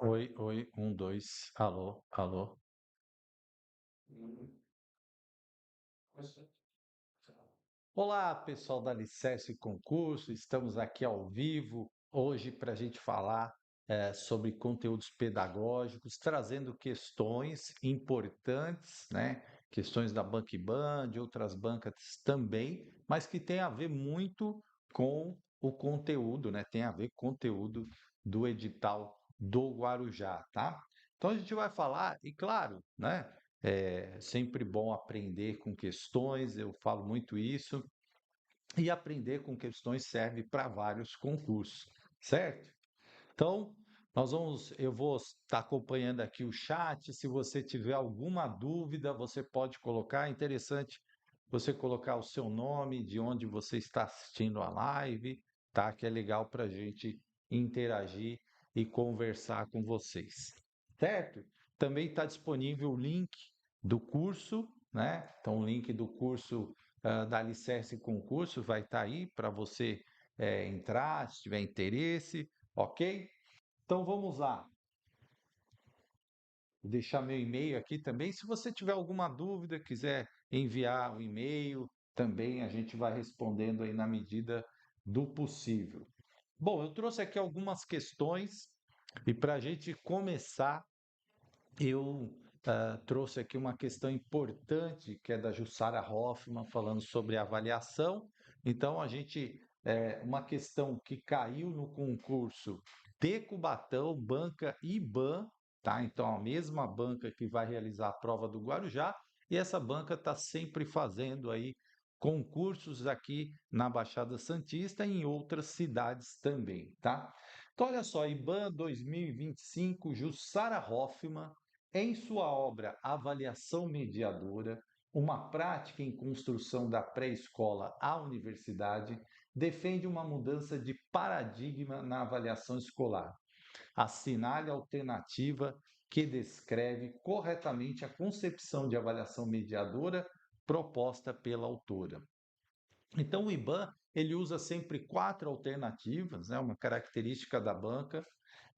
Oi, oi, um, dois, alô, alô. Olá, pessoal da Alicerce Concurso, estamos aqui ao vivo hoje para a gente falar sobre conteúdos pedagógicos, trazendo questões importantes, né? Questões da Banca IBAN, de outras bancas também, mas que tem a ver muito com o conteúdo, né? Tem a ver com o conteúdo do edital do Guarujá, tá? Então a gente vai falar, e claro, né? É sempre bom aprender com questões, eu falo muito isso, e aprender com questões serve para vários concursos, certo? Então, eu vou estar acompanhando aqui o chat. Se você tiver alguma dúvida, você pode colocar. É interessante você colocar o seu nome, de onde você está assistindo a live, tá? Que é legal para a gente interagir e conversar com vocês, certo? Também está disponível o link do curso, né? Então, o link do curso da Alicerce Concurso vai estar aí para você entrar, se tiver interesse, ok? Então vamos lá. Vou deixar meu e-mail aqui também. Se você tiver alguma dúvida, quiser enviar um e-mail, também a gente vai respondendo aí na medida do possível. Bom, eu trouxe aqui algumas questões e para a gente começar, eu trouxe aqui uma questão importante que é da Jussara Hoffmann, falando sobre avaliação. Então, uma questão que caiu no concurso de Cubatão, banca IBAN, tá? Então, a mesma banca que vai realizar a prova do Guarujá, e essa banca está sempre fazendo aí concursos aqui na Baixada Santista e em outras cidades também, tá? Então, olha só, IBAN 2025, Jussara Hoffmann, em sua obra Avaliação Mediadora, uma prática em construção da pré-escola à universidade, defende uma mudança de paradigma na avaliação escolar. Assinale a alternativa que descreve corretamente a concepção de avaliação mediadora proposta pela autora. Então, o IBAN ele usa sempre quatro alternativas, né, uma característica da banca,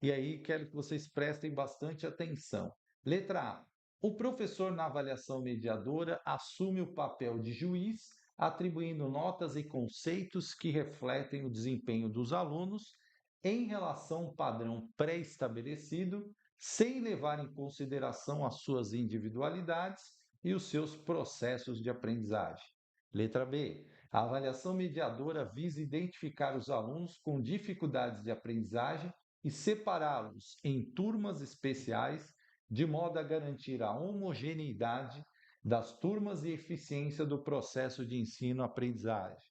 e aí quero que vocês prestem bastante atenção. Letra A. O professor na avaliação mediadora assume o papel de juiz, atribuindo notas e conceitos que refletem o desempenho dos alunos em relação ao padrão pré-estabelecido, sem levar em consideração as suas individualidades e os seus processos de aprendizagem. Letra B. A avaliação mediadora visa identificar os alunos com dificuldades de aprendizagem e separá-los em turmas especiais, de modo a garantir a homogeneidade das turmas e eficiência do processo de ensino-aprendizagem.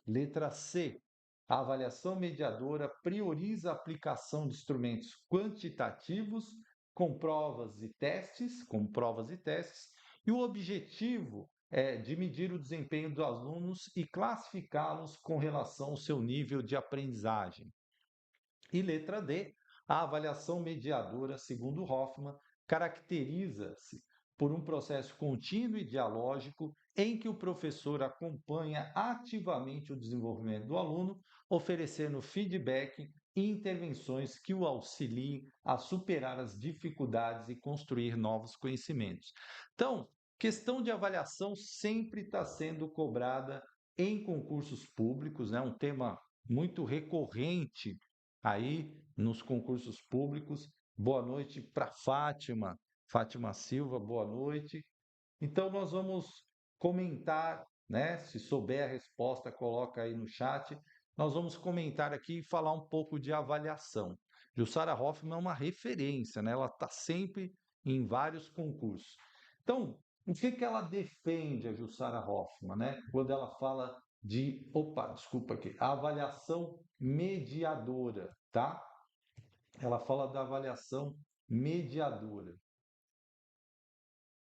Letra C. A avaliação mediadora prioriza a aplicação de instrumentos quantitativos com provas e testes, e o objetivo é de medir o desempenho dos alunos e classificá-los com relação ao seu nível de aprendizagem. E letra D, a avaliação mediadora, segundo Hoffman, caracteriza-se por um processo contínuo e dialógico em que o professor acompanha ativamente o desenvolvimento do aluno, oferecendo feedback e intervenções que o auxiliem a superar as dificuldades e construir novos conhecimentos. Então, questão de avaliação sempre está sendo cobrada em concursos públicos, né? Um tema muito recorrente aí nos concursos públicos. Boa noite para Fátima, Fátima Silva, boa noite. Então nós vamos comentar, né? Se souber a resposta, coloca aí no chat. Nós vamos comentar aqui e falar um pouco de avaliação. Jussara Hoffmann é uma referência, né? Ela está sempre em vários concursos. Então, o que que ela defende, a Jussara Hoffmann, né? Quando ela fala de, desculpa aqui, a avaliação mediadora, tá? Ela fala da avaliação mediadora.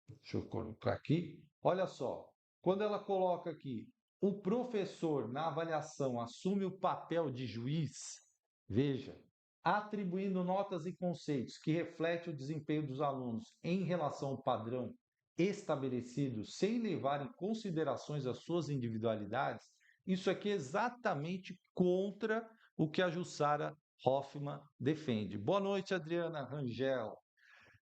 Deixa eu colocar aqui. Olha só, quando ela coloca aqui, o professor na avaliação assume o papel de juiz, veja, atribuindo notas e conceitos que refletem o desempenho dos alunos em relação ao padrão estabelecido, sem levar em considerações as suas individualidades, isso aqui é exatamente contra o que a Jussara Hoffmann defende. Boa noite, Adriana Rangel.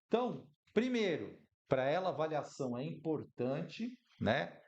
Então, primeiro, para ela, a avaliação é importante, né?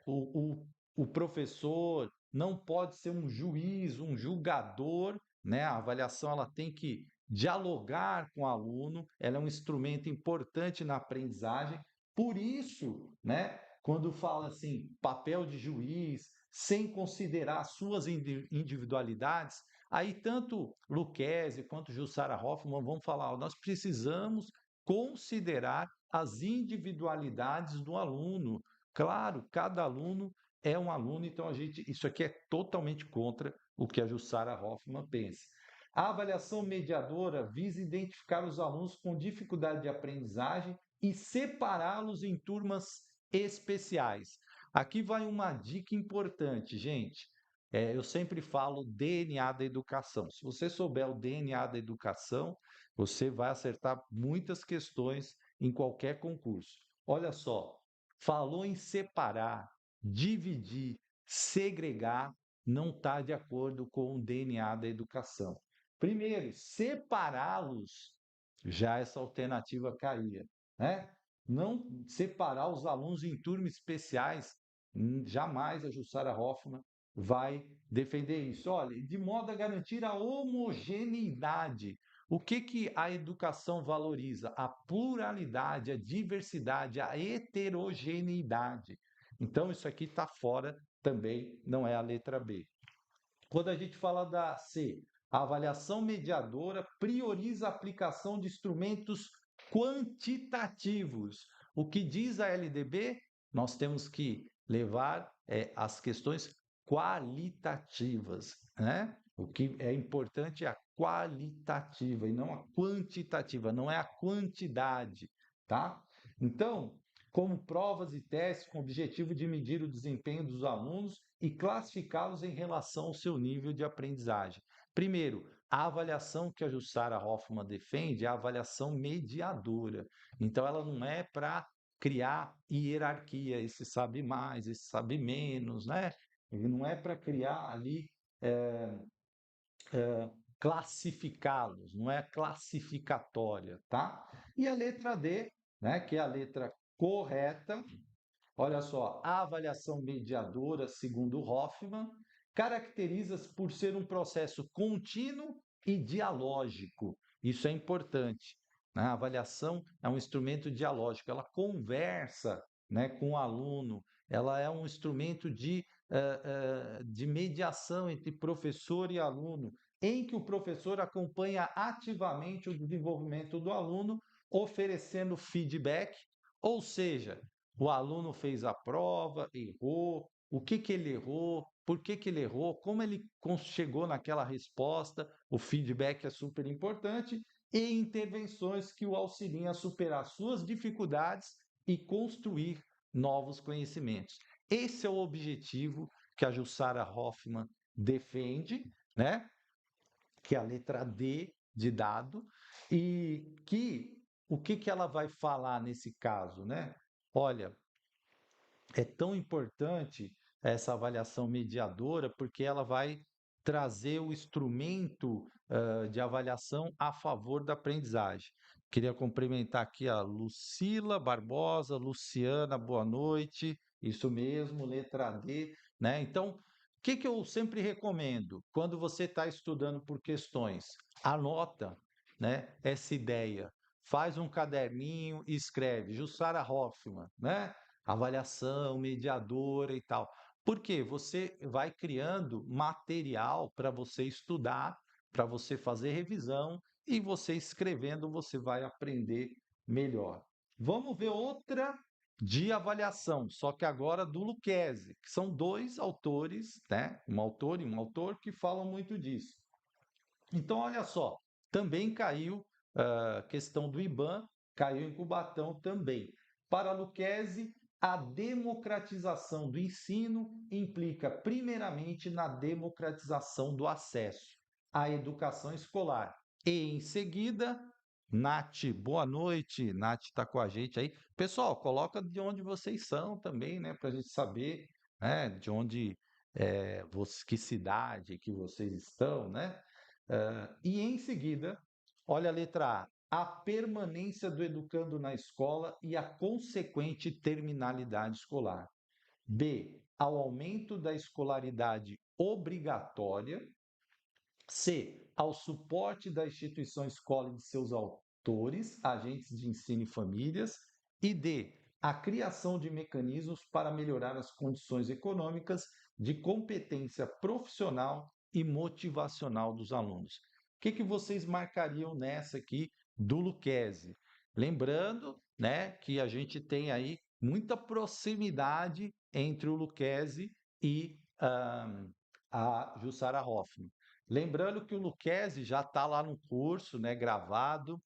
O professor não pode ser um juiz, um julgador, né? A avaliação ela tem que dialogar com o aluno, ela é um instrumento importante na aprendizagem. Por isso, né? Quando fala assim, papel de juiz, sem considerar suas individualidades, aí tanto Lucchesi quanto Jussara Hoffmann vão falar, nós precisamos considerar as individualidades do aluno. Claro, cada aluno é um aluno, então isso aqui é totalmente contra o que a Jussara Hoffmann pensa. A avaliação mediadora visa identificar os alunos com dificuldade de aprendizagem e separá-los em turmas especiais. Aqui vai uma dica importante, gente. Eu sempre falo DNA da educação. Se você souber o DNA da educação, você vai acertar muitas questões em qualquer concurso. Olha só, falou em separar, dividir, segregar, não está de acordo com o DNA da educação. Primeiro, separá-los, já essa alternativa caía, né? Não separar os alunos em turmas especiais, jamais a Jussara Hoffmann vai defender isso. Olha, de modo a garantir a homogeneidade. O que que a educação valoriza? A pluralidade, a diversidade, a heterogeneidade. Então, isso aqui está fora também, não é a letra B. Quando a gente fala da C, a avaliação mediadora prioriza a aplicação de instrumentos quantitativos. O que diz a LDB? Nós temos que levar as questões qualitativas, né? O que é importante é a qualitativa e não a quantitativa, não é a quantidade, tá? Então, como provas e testes com o objetivo de medir o desempenho dos alunos e classificá-los em relação ao seu nível de aprendizagem. Primeiro, a avaliação que a Jussara Hoffmann defende é a avaliação mediadora. Então, ela não é para criar hierarquia, esse sabe mais, esse sabe menos, né? Ele não é para criar ali classificá-los, não é classificatória, tá? E a letra D, né, que é a letra correta, olha só, a avaliação mediadora, segundo Hoffmann, caracteriza-se por ser um processo contínuo e dialógico. Isso é importante, né? A avaliação é um instrumento dialógico, ela conversa, né, com o aluno, ela é um instrumento de mediação entre professor e aluno, em que o professor acompanha ativamente o desenvolvimento do aluno, oferecendo feedback, ou seja, o aluno fez a prova, errou, o que que ele errou, por que que ele errou, como ele chegou naquela resposta. O feedback é super importante e intervenções que o auxiliem a superar suas dificuldades e construir novos conhecimentos. Esse é o objetivo que a Jussara Hoffmann defende, né? Que é a letra D de dado, e que o que, que ela vai falar nesse caso, né? Olha, é tão importante essa avaliação mediadora porque ela vai trazer o instrumento de avaliação a favor da aprendizagem. Queria cumprimentar aqui a Lucila Barbosa, Luciana, boa noite. Isso mesmo, letra D, né? Então, o que, que eu sempre recomendo? Quando você está estudando por questões, anota, né, essa ideia, faz um caderninho e escreve, Jussara Hoffmann, né? Avaliação, mediadora e tal. Porque você vai criando material para você estudar, para você fazer revisão e você escrevendo você vai aprender melhor. Vamos ver outra de avaliação, só que agora do Lucchesi, que são dois autores, né? Um autor e um autor que falam muito disso. Então, olha só, também caiu a questão do IBAN, caiu em Cubatão também. Para Lucchesi, a democratização do ensino implica, primeiramente, na democratização do acesso à educação escolar. E, em seguida, Nath, boa noite. Nath está com a gente aí. Pessoal, coloca de onde vocês são também, né? Para a gente saber, né, de onde, que cidade que vocês estão, né? E em seguida, olha a letra A permanência do educando na escola e a consequente terminalidade escolar. B, ao aumento da escolaridade obrigatória. C, ao suporte da instituição escola e de seus autores, agentes de ensino e famílias. E D, a criação de mecanismos para melhorar as condições econômicas de competência profissional e motivacional dos alunos. O que, que vocês marcariam nessa aqui do Lucchesi? Lembrando, né, que a gente tem aí muita proximidade entre o Lucchesi e a Jussara Hoffmann. Lembrando que o Lucchesi já está lá no curso, né, gravado,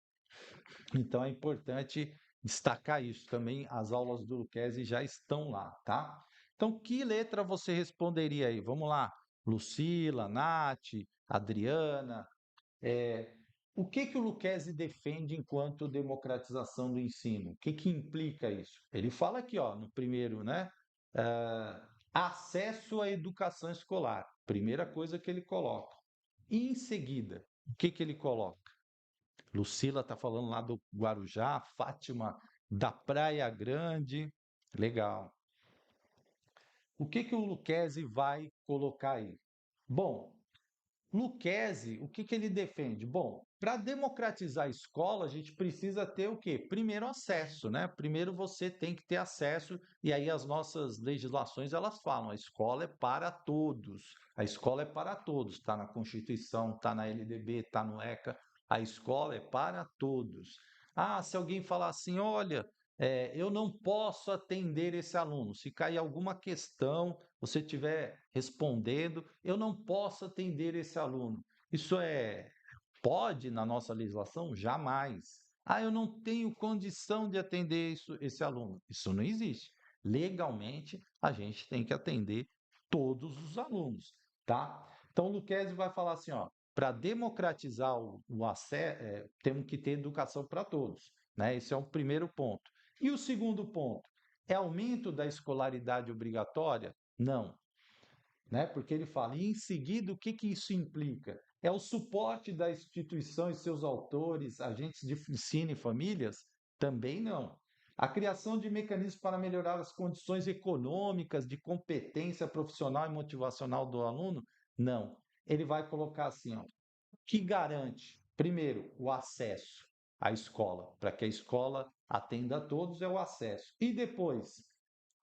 então é importante destacar isso. Também as aulas do Lucchesi já estão lá, tá? Então, que letra você responderia aí? Vamos lá. Lucila, Nath, Adriana. O que que o Lucchesi defende enquanto democratização do ensino? O que que implica isso? Ele fala aqui, ó, no primeiro, né? Acesso à educação escolar. Primeira coisa que ele coloca. E em seguida, o que que ele coloca? Lucila está falando lá do Guarujá, Fátima da Praia Grande. Legal. O que que o Lucchesi vai colocar aí? Bom, Lucchesi, o que que ele defende? Bom, para democratizar a escola, a gente precisa ter o quê? Primeiro acesso, né? Primeiro você tem que ter acesso, e aí as nossas legislações elas falam, a escola é para todos. A escola é para todos, está na Constituição, está na LDB, está no ECA, a escola é para todos. Ah, se alguém falar assim, olha, eu não posso atender esse aluno. Se cair alguma questão, você estiver respondendo, eu não posso atender esse aluno. Isso pode na nossa legislação? Jamais. Ah, eu não tenho condição de atender esse aluno. Isso não existe. Legalmente, a gente tem que atender todos os alunos, tá? Então, o Lucchesi vai falar assim, ó, para democratizar o acesso, temos que ter educação para todos, né? Esse é o primeiro ponto. E o segundo ponto, é aumento da escolaridade obrigatória? Não, né? Porque ele fala, e em seguida, o que que isso implica? É o suporte da instituição e seus autores, agentes de ensino e famílias? Também não. A criação de mecanismos para melhorar as condições econômicas, de competência profissional e motivacional do aluno? Não. Ele vai colocar assim, ó, que garante, primeiro, o acesso à escola, para que a escola atenda a todos, é o acesso. E depois,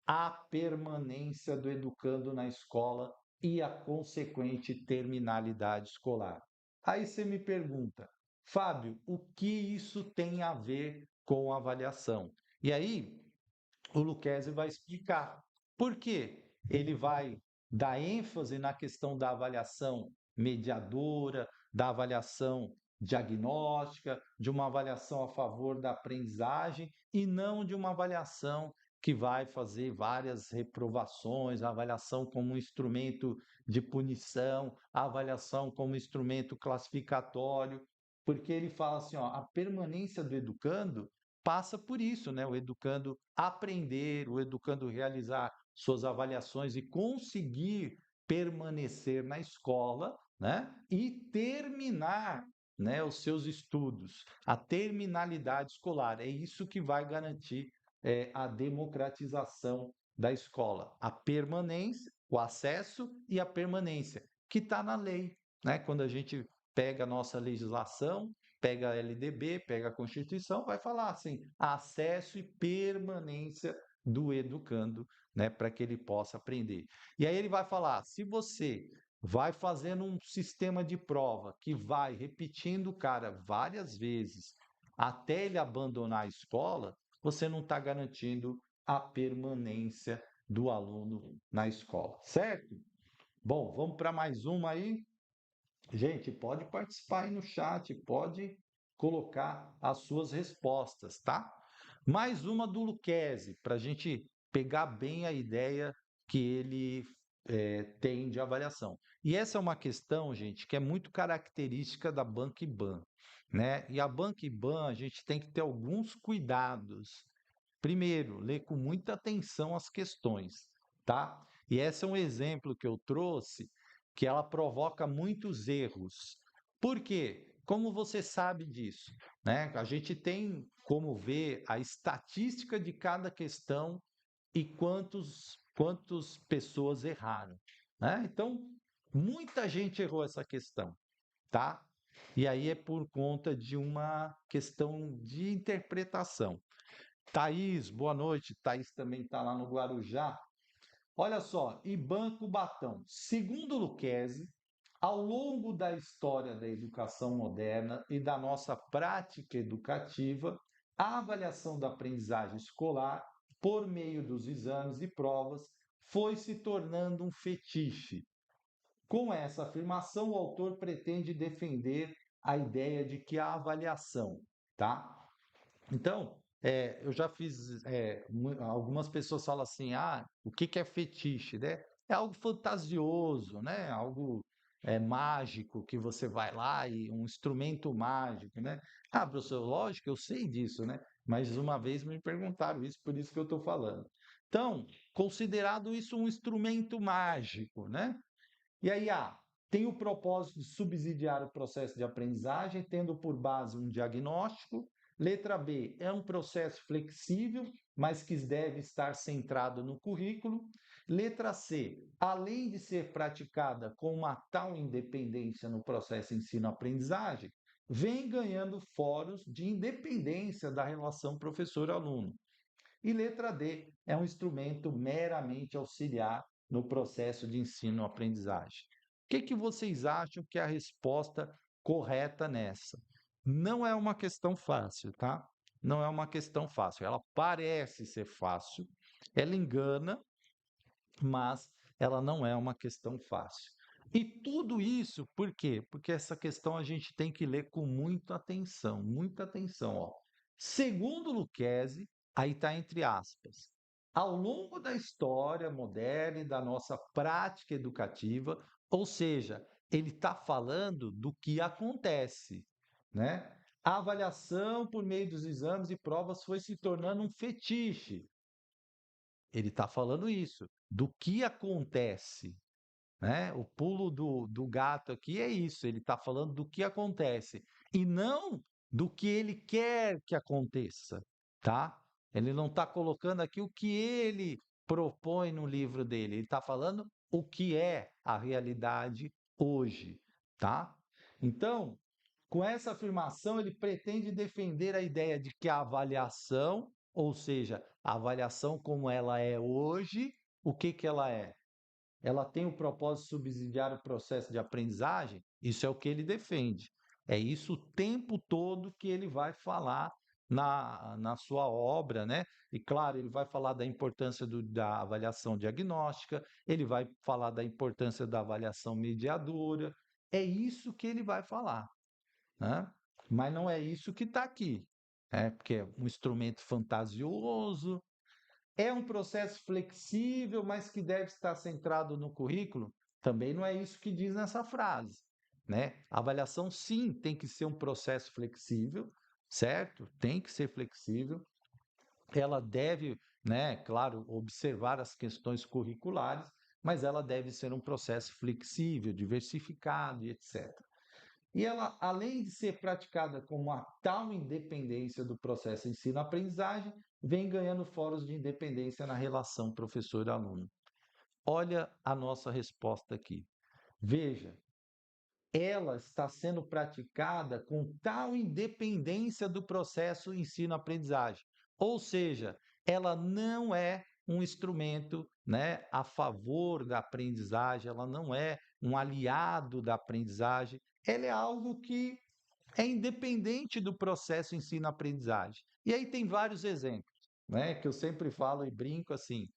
a permanência do educando na escola e a consequente terminalidade escolar. Aí você me pergunta, Fábio, o que isso tem a ver com avaliação? E aí o Lucchesi vai explicar. Por quê? Ele vai dá ênfase na questão da avaliação mediadora, da avaliação diagnóstica, de uma avaliação a favor da aprendizagem e não de uma avaliação que vai fazer várias reprovações, a avaliação como um instrumento de punição, a avaliação como instrumento classificatório, porque ele fala assim, ó, a permanência do educando passa por isso, né? O educando aprender, o educando realizar suas avaliações e conseguir permanecer na escola, né? E terminar, né, os seus estudos, a terminalidade escolar. É isso que vai garantir a democratização da escola, a permanência, o acesso e a permanência, que está na lei, né? Quando a gente pega a nossa legislação, pega a LDB, pega a Constituição, vai falar assim: acesso e permanência do educando, né, para que ele possa aprender. E aí ele vai falar: se você vai fazendo um sistema de prova que vai repetindo o cara várias vezes até ele abandonar a escola, você não está garantindo a permanência do aluno na escola, certo? Bom, vamos para mais uma aí. Gente, pode participar aí no chat, pode colocar as suas respostas, tá? Mais uma do Lucchesi, para a gente pegar bem a ideia que ele tem de avaliação. E essa é uma questão, gente, que é muito característica da Banca IBAN, né? E a Banca IBAN, a gente tem que ter alguns cuidados. Primeiro, ler com muita atenção as questões, tá? E esse é um exemplo que eu trouxe que ela provoca muitos erros. Por quê? Como você sabe disso, né? A gente tem como ver a estatística de cada questão e quantas pessoas erraram, né? Então, muita gente errou essa questão, tá? E aí é por conta de uma questão de interpretação. Thaís, boa noite. Thaís também está lá no Guarujá. Olha só, IBAN Cubatão. Segundo Lucchesi, ao longo da história da educação moderna e da nossa prática educativa, a avaliação da aprendizagem escolar, por meio dos exames e provas, foi se tornando um fetiche. Com essa afirmação, o autor pretende defender a ideia de que a avaliação, tá? Então, eu já fiz. Algumas pessoas falam assim: ah, o que que é fetiche, né? É algo fantasioso, né? Algo mágico que você vai lá e um instrumento mágico, né? Ah, professor, lógico, eu sei disso, né? Mas uma vez me perguntaram isso, por isso que eu estou falando. Então, considerado isso um instrumento mágico, né? E aí, tem o propósito de subsidiar o processo de aprendizagem, tendo por base um diagnóstico. Letra B, é um processo flexível, mas que deve estar centrado no currículo. Letra C, além de ser praticada com uma tal independência no processo ensino-aprendizagem, vem ganhando foros de independência da relação professor-aluno. E letra D, é um instrumento meramente auxiliar no processo de ensino-aprendizagem. O que que vocês acham que é a resposta correta nessa? Não é uma questão fácil, tá? Não é uma questão fácil. Ela parece ser fácil, ela engana, mas ela não é uma questão fácil. E tudo isso, por quê? Porque essa questão a gente tem que ler com muita atenção, muita atenção, ó. Segundo Lucchesi, aí está entre aspas, ao longo da história moderna e da nossa prática educativa, ou seja, ele está falando do que acontece, né? A avaliação por meio dos exames e provas foi se tornando um fetiche. Ele está falando isso, do que acontece, né? O pulo do gato aqui é isso, ele está falando do que acontece e não do que ele quer que aconteça, tá? Ele não está colocando aqui o que ele propõe no livro dele, ele está falando o que é a realidade hoje, tá? Então, com essa afirmação, ele pretende defender a ideia de que a avaliação, ou seja, a avaliação como ela é hoje, o que que ela é? Ela tem o propósito de subsidiar o processo de aprendizagem? Isso é o que ele defende. É isso o tempo todo que ele vai falar na sua obra, né? E claro, ele vai falar da importância da avaliação diagnóstica, ele vai falar da importância da avaliação mediadora, é isso que ele vai falar, né? Mas não é isso que está aqui, porque é um instrumento fantasioso, é um processo flexível, mas que deve estar centrado no currículo? Também não é isso que diz nessa frase, né? A avaliação, sim, tem que ser um processo flexível, certo? Tem que ser flexível. Ela deve, né, claro, observar as questões curriculares, mas ela deve ser um processo flexível, diversificado e etc. E ela, além de ser praticada com uma tal independência do processo ensino-aprendizagem, vem ganhando foros de independência na relação professor-aluno. Olha a nossa resposta aqui. Veja, ela está sendo praticada com tal independência do processo ensino-aprendizagem. Ou seja, ela não é um instrumento, né, a favor da aprendizagem, ela não é um aliado da aprendizagem, ela é algo que é independente do processo ensino-aprendizagem. E aí tem vários exemplos, né, que eu sempre falo e brinco assim,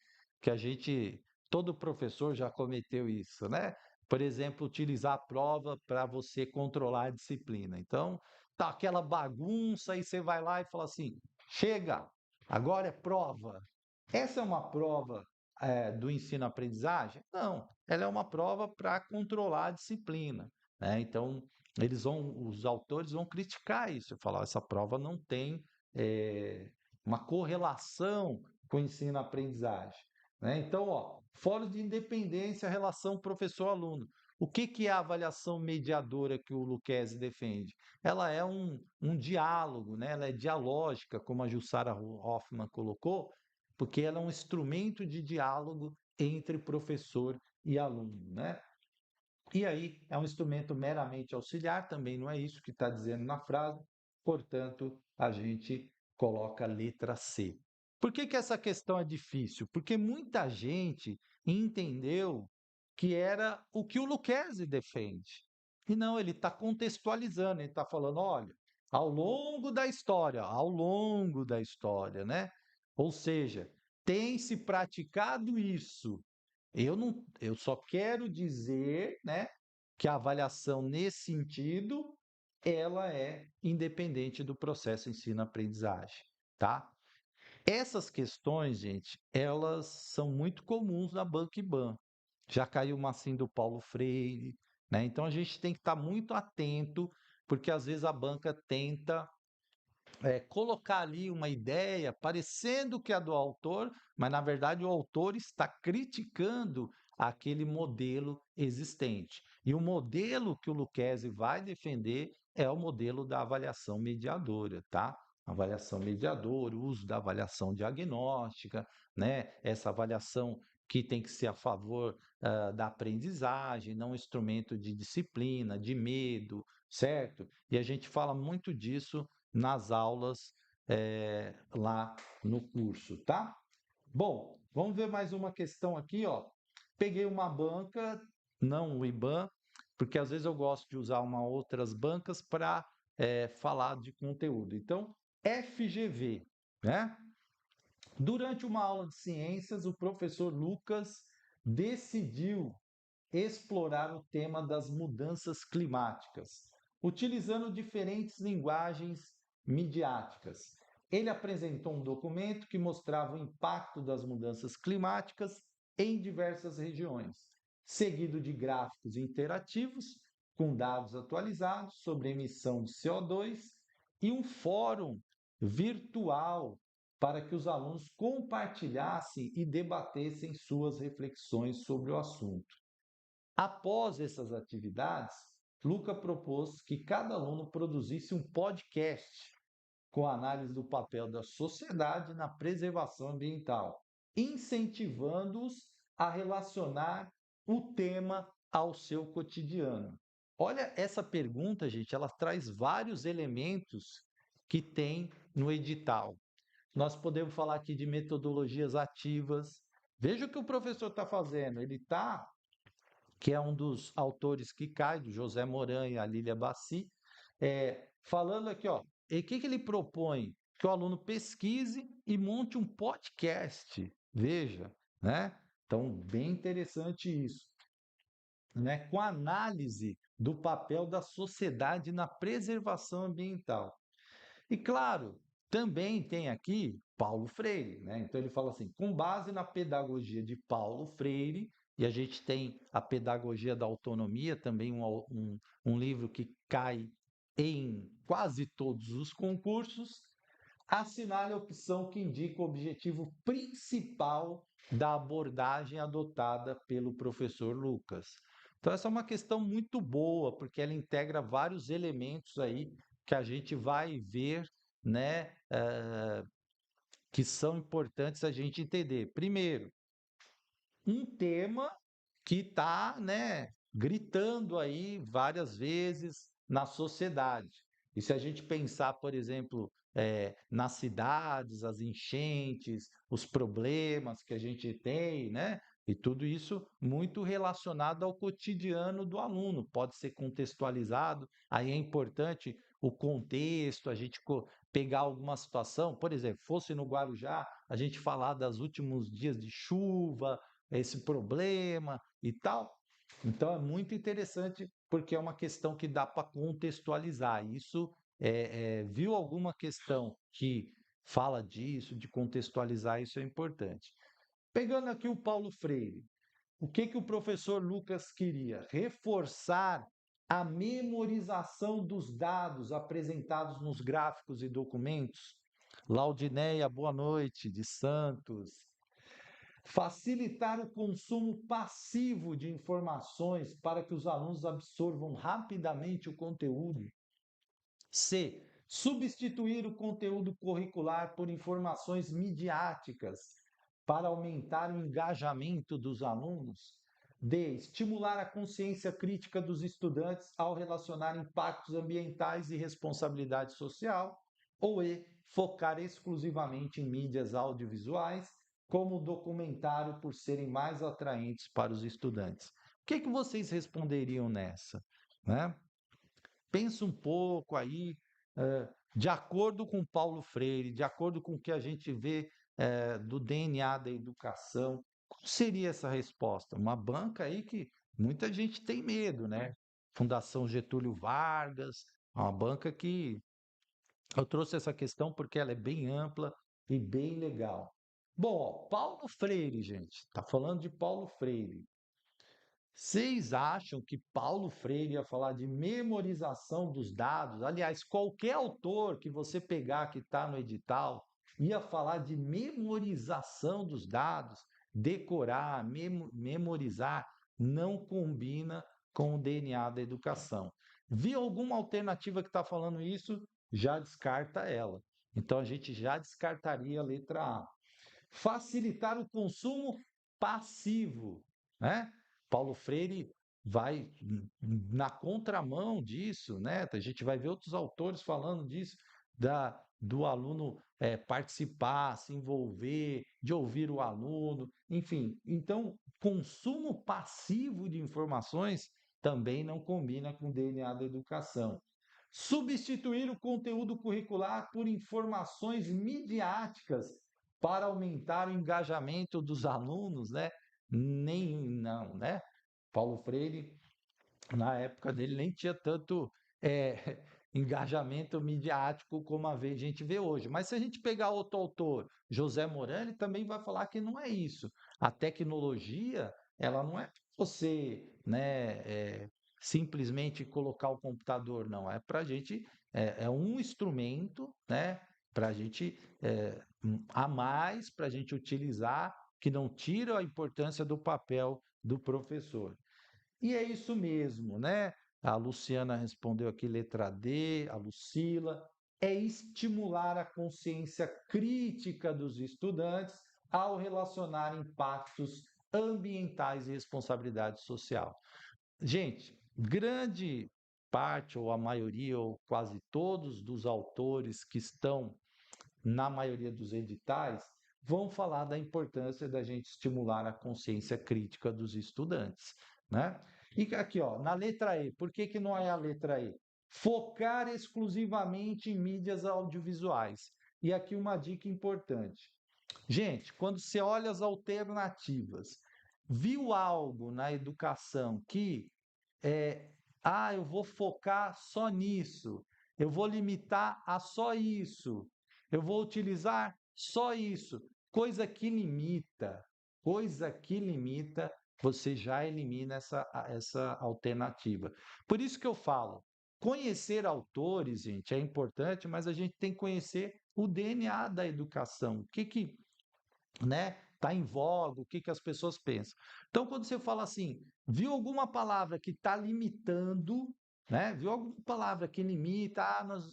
que todo professor já cometeu isso, né? Por exemplo, utilizar a prova para você controlar a disciplina. Então, tá aquela bagunça e você vai lá e fala assim: chega, agora é prova. Essa é uma prova do ensino-aprendizagem? Não, ela é uma prova para controlar a disciplina, né? Então, os autores vão criticar isso, falar essa prova não tem eh, uma correlação com o ensino-aprendizagem, né? Então, ó, fórum de independência, relação professor-aluno. O que é a avaliação mediadora que o Lucchesi defende? Ela é um diálogo, né? Ela é dialógica, como a Jussara Hoffmann colocou, porque ela é um instrumento de diálogo entre professor e aluno, né? E aí é um instrumento meramente auxiliar, também não é isso que está dizendo na frase, portanto, a gente coloca a letra C. Por que essa questão é difícil? Porque muita gente entendeu que era o que o Lucchesi defende. E não, ele está contextualizando, ele está falando, olha, ao longo da história, né? Ou seja, tem se praticado isso. Eu só quero dizer, né, que a avaliação nesse sentido, ela é independente do processo ensino-aprendizagem, tá? Essas questões, gente, elas são muito comuns na Banca IBAN. Já caiu uma assim do Paulo Freire, né? Então a gente tem que estar muito atento, porque às vezes a banca tenta colocar ali uma ideia parecendo que é do autor, mas na verdade o autor está criticando aquele modelo existente. E o modelo que o Lucchesi vai defender é o modelo da avaliação mediadora, tá? Avaliação mediadora, o uso da avaliação diagnóstica, né? Essa avaliação que tem que ser a favor da aprendizagem, não instrumento de disciplina, de medo, certo? E a gente fala muito disso nas aulas lá no curso, tá? Bom, vamos ver mais uma questão aqui, ó. Peguei uma banca, não o IBAN, porque às vezes eu gosto de usar outras bancas para falar de conteúdo. Então, FGV, né? Durante uma aula de ciências, o professor Lucas decidiu explorar o tema das mudanças climáticas, utilizando diferentes linguagens midiáticas. Ele apresentou um documento que mostrava o impacto das mudanças climáticas em diversas regiões, seguido de gráficos interativos com dados atualizados sobre emissão de CO2 e um fórum virtual para que os alunos compartilhassem e debatessem suas reflexões sobre o assunto. Após essas atividades, Luca propôs que cada aluno produzisse um podcast com análise do papel da sociedade na preservação ambiental, incentivando-os a relacionar o tema ao seu cotidiano. Olha essa pergunta, gente, ela traz vários elementos que tem no edital. Nós podemos falar aqui de metodologias ativas. Veja o que o professor está fazendo. Ele está que é um dos autores que cai, do José Moran e a Lília Bassi, falando aqui, ó, e o que ele propõe? que o aluno pesquise e monte um podcast. Veja, né? Então, bem interessante isso, né? Com a análise do papel da sociedade na preservação ambiental. E claro, também tem aqui Paulo Freire, né? Então ele fala assim, com base na pedagogia de Paulo Freire, e a gente tem a Pedagogia da Autonomia, também um livro que cai em quase todos os concursos, assinale a opção que indica o objetivo principal da abordagem adotada pelo professor Lucas. Então, essa é uma questão muito boa, porque ela integra vários elementos aí que a gente vai ver, né, que são importantes a gente entender. Primeiro, um tema que está, né, gritando aí várias vezes na sociedade. E se a gente pensar, por exemplo, nas cidades, as enchentes, os problemas que a gente tem, né? E tudo isso muito relacionado ao cotidiano do aluno, pode ser contextualizado. Aí é importante o contexto, a gente pegar alguma situação, por exemplo, fosse no Guarujá, a gente falar dos últimos dias de chuva, esse problema e tal. Então é muito interessante porque é uma questão que dá para contextualizar. Isso viu alguma questão que fala disso, de contextualizar, isso é importante. Pegando aqui o Paulo Freire, o que que o professor Lucas queria? Reforçar a memorização dos dados apresentados nos gráficos e documentos. Laudineia, boa noite, de Santos. Facilitar o consumo passivo de informações para que os alunos absorvam rapidamente o conteúdo. C. Substituir o conteúdo curricular por informações midiáticas para aumentar o engajamento dos alunos. D. Estimular a consciência crítica dos estudantes ao relacionar impactos ambientais e responsabilidade social. Ou E. Focar exclusivamente em mídias audiovisuais, como o documentário, por serem mais atraentes para os estudantes. O que vocês responderiam nessa? Né? Pensa um pouco aí, de acordo com Paulo Freire, de acordo com o que a gente vê do DNA da educação, qual seria essa resposta? Uma banca aí que muita gente tem medo, né? Fundação Getúlio Vargas, uma banca que eu trouxe essa questão porque ela é bem ampla e bem legal. Bom, ó, Paulo Freire, gente, está falando de Paulo Freire. Vocês acham que Paulo Freire ia falar de memorização dos dados? Aliás, qualquer autor que você pegar que está no edital ia falar de memorização dos dados, decorar, memorizar, não combina com o DNA da educação. Vi alguma alternativa que está falando isso? Já descarta ela. Então a gente já descartaria a letra A. Facilitar o consumo passivo, né? Paulo Freire vai na contramão disso, né? A gente vai ver outros autores falando disso, do aluno participar, se envolver, de ouvir o aluno, enfim. Então, consumo passivo de informações também não combina com o DNA da educação. Substituir o conteúdo curricular por informações midiáticas para aumentar o engajamento dos alunos, né? Nem não, né? Paulo Freire, na época dele, nem tinha tanto engajamento midiático como a gente vê hoje. Mas se a gente pegar outro autor, José Moran, ele também vai falar que não é isso. A tecnologia, ela não é você, né, simplesmente colocar o computador, não. É para a gente, é um instrumento, né, para a gente a mais, para a gente utilizar, que não tira a importância do papel do professor. E é isso mesmo, né? A Luciana respondeu aqui, letra D, a Lucila. É estimular a consciência crítica dos estudantes ao relacionar impactos ambientais e responsabilidade social. Gente, grande parte, ou a maioria, ou quase todos dos autores que estão na maioria dos editais, vão falar da importância da gente estimular a consciência crítica dos estudantes, né? E aqui, ó, na letra E, por que que não é a letra E? Focar exclusivamente em mídias audiovisuais. E aqui uma dica importante. Gente, quando você olha as alternativas, viu algo na educação que eu vou focar só nisso, eu vou limitar a só isso, eu vou utilizar só isso, coisa que limita, você já elimina essa alternativa. Por isso que eu falo, conhecer autores, gente, é importante, mas a gente tem que conhecer o DNA da educação, o que né, está em voga, o que, que as pessoas pensam. Então, quando você fala assim, viu alguma palavra que está limitando, né, viu alguma palavra que limita,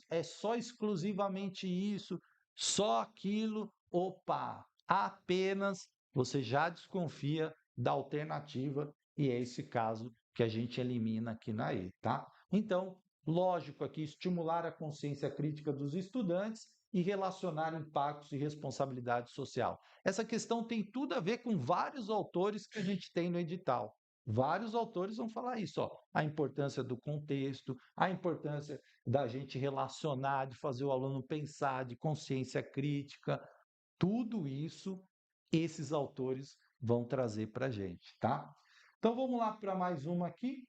é só exclusivamente isso, só aquilo, opa, apenas você já desconfia da alternativa e é esse caso que a gente elimina aqui na E, tá? Então, lógico aqui, estimular a consciência crítica dos estudantes e relacionar impactos e responsabilidade social. Essa questão tem tudo a ver com vários autores que a gente tem no edital. Vários autores vão falar isso, ó, a importância do contexto, a importância da gente relacionar, de fazer o aluno pensar, de consciência crítica, tudo isso esses autores vão trazer para a gente, tá? Então vamos lá para mais uma aqui.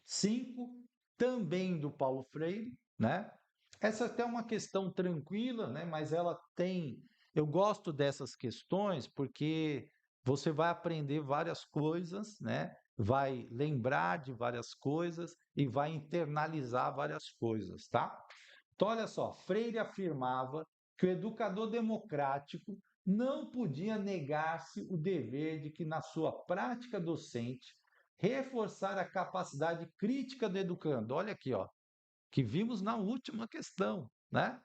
5, também do Paulo Freire, né? Essa até é uma questão tranquila, né? Mas ela tem. Eu gosto dessas questões porque você vai aprender várias coisas, né? Vai lembrar de várias coisas e vai internalizar várias coisas, tá? Então, olha só, Freire afirmava que o educador democrático não podia negar-se o dever de que, na sua prática docente, reforçar a capacidade crítica do educando. Olha aqui, ó, que vimos na última questão, né?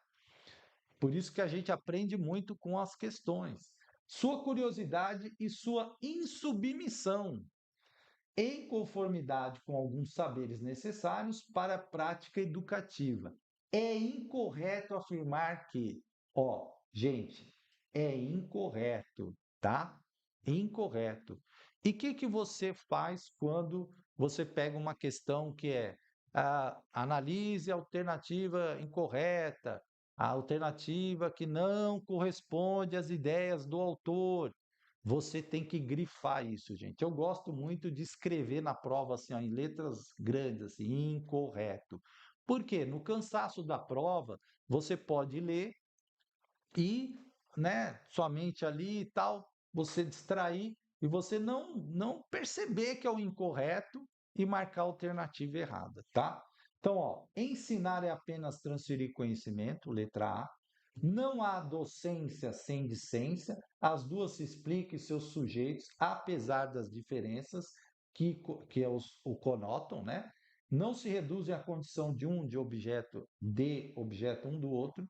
Por isso que a gente aprende muito com as questões. Sua curiosidade e sua insubmissão, em conformidade com alguns saberes necessários para a prática educativa. É incorreto afirmar que, ó, gente, é incorreto, tá? Incorreto. E o que você faz quando você pega uma questão que é analise a alternativa incorreta, a alternativa que não corresponde às ideias do autor? Você tem que grifar isso, gente. Eu gosto muito de escrever na prova assim, ó, em letras grandes, assim, incorreto. Por quê? No cansaço da prova, você pode ler e, né, somente ali e tal, você distrair e você não perceber que é o incorreto e marcar a alternativa errada, tá? Então, ó, ensinar é apenas transferir conhecimento, letra A. Não há docência sem discência, as duas se explicam e seus sujeitos, apesar das diferenças que o conotam, né? Não se reduzem à condição de objeto um do outro.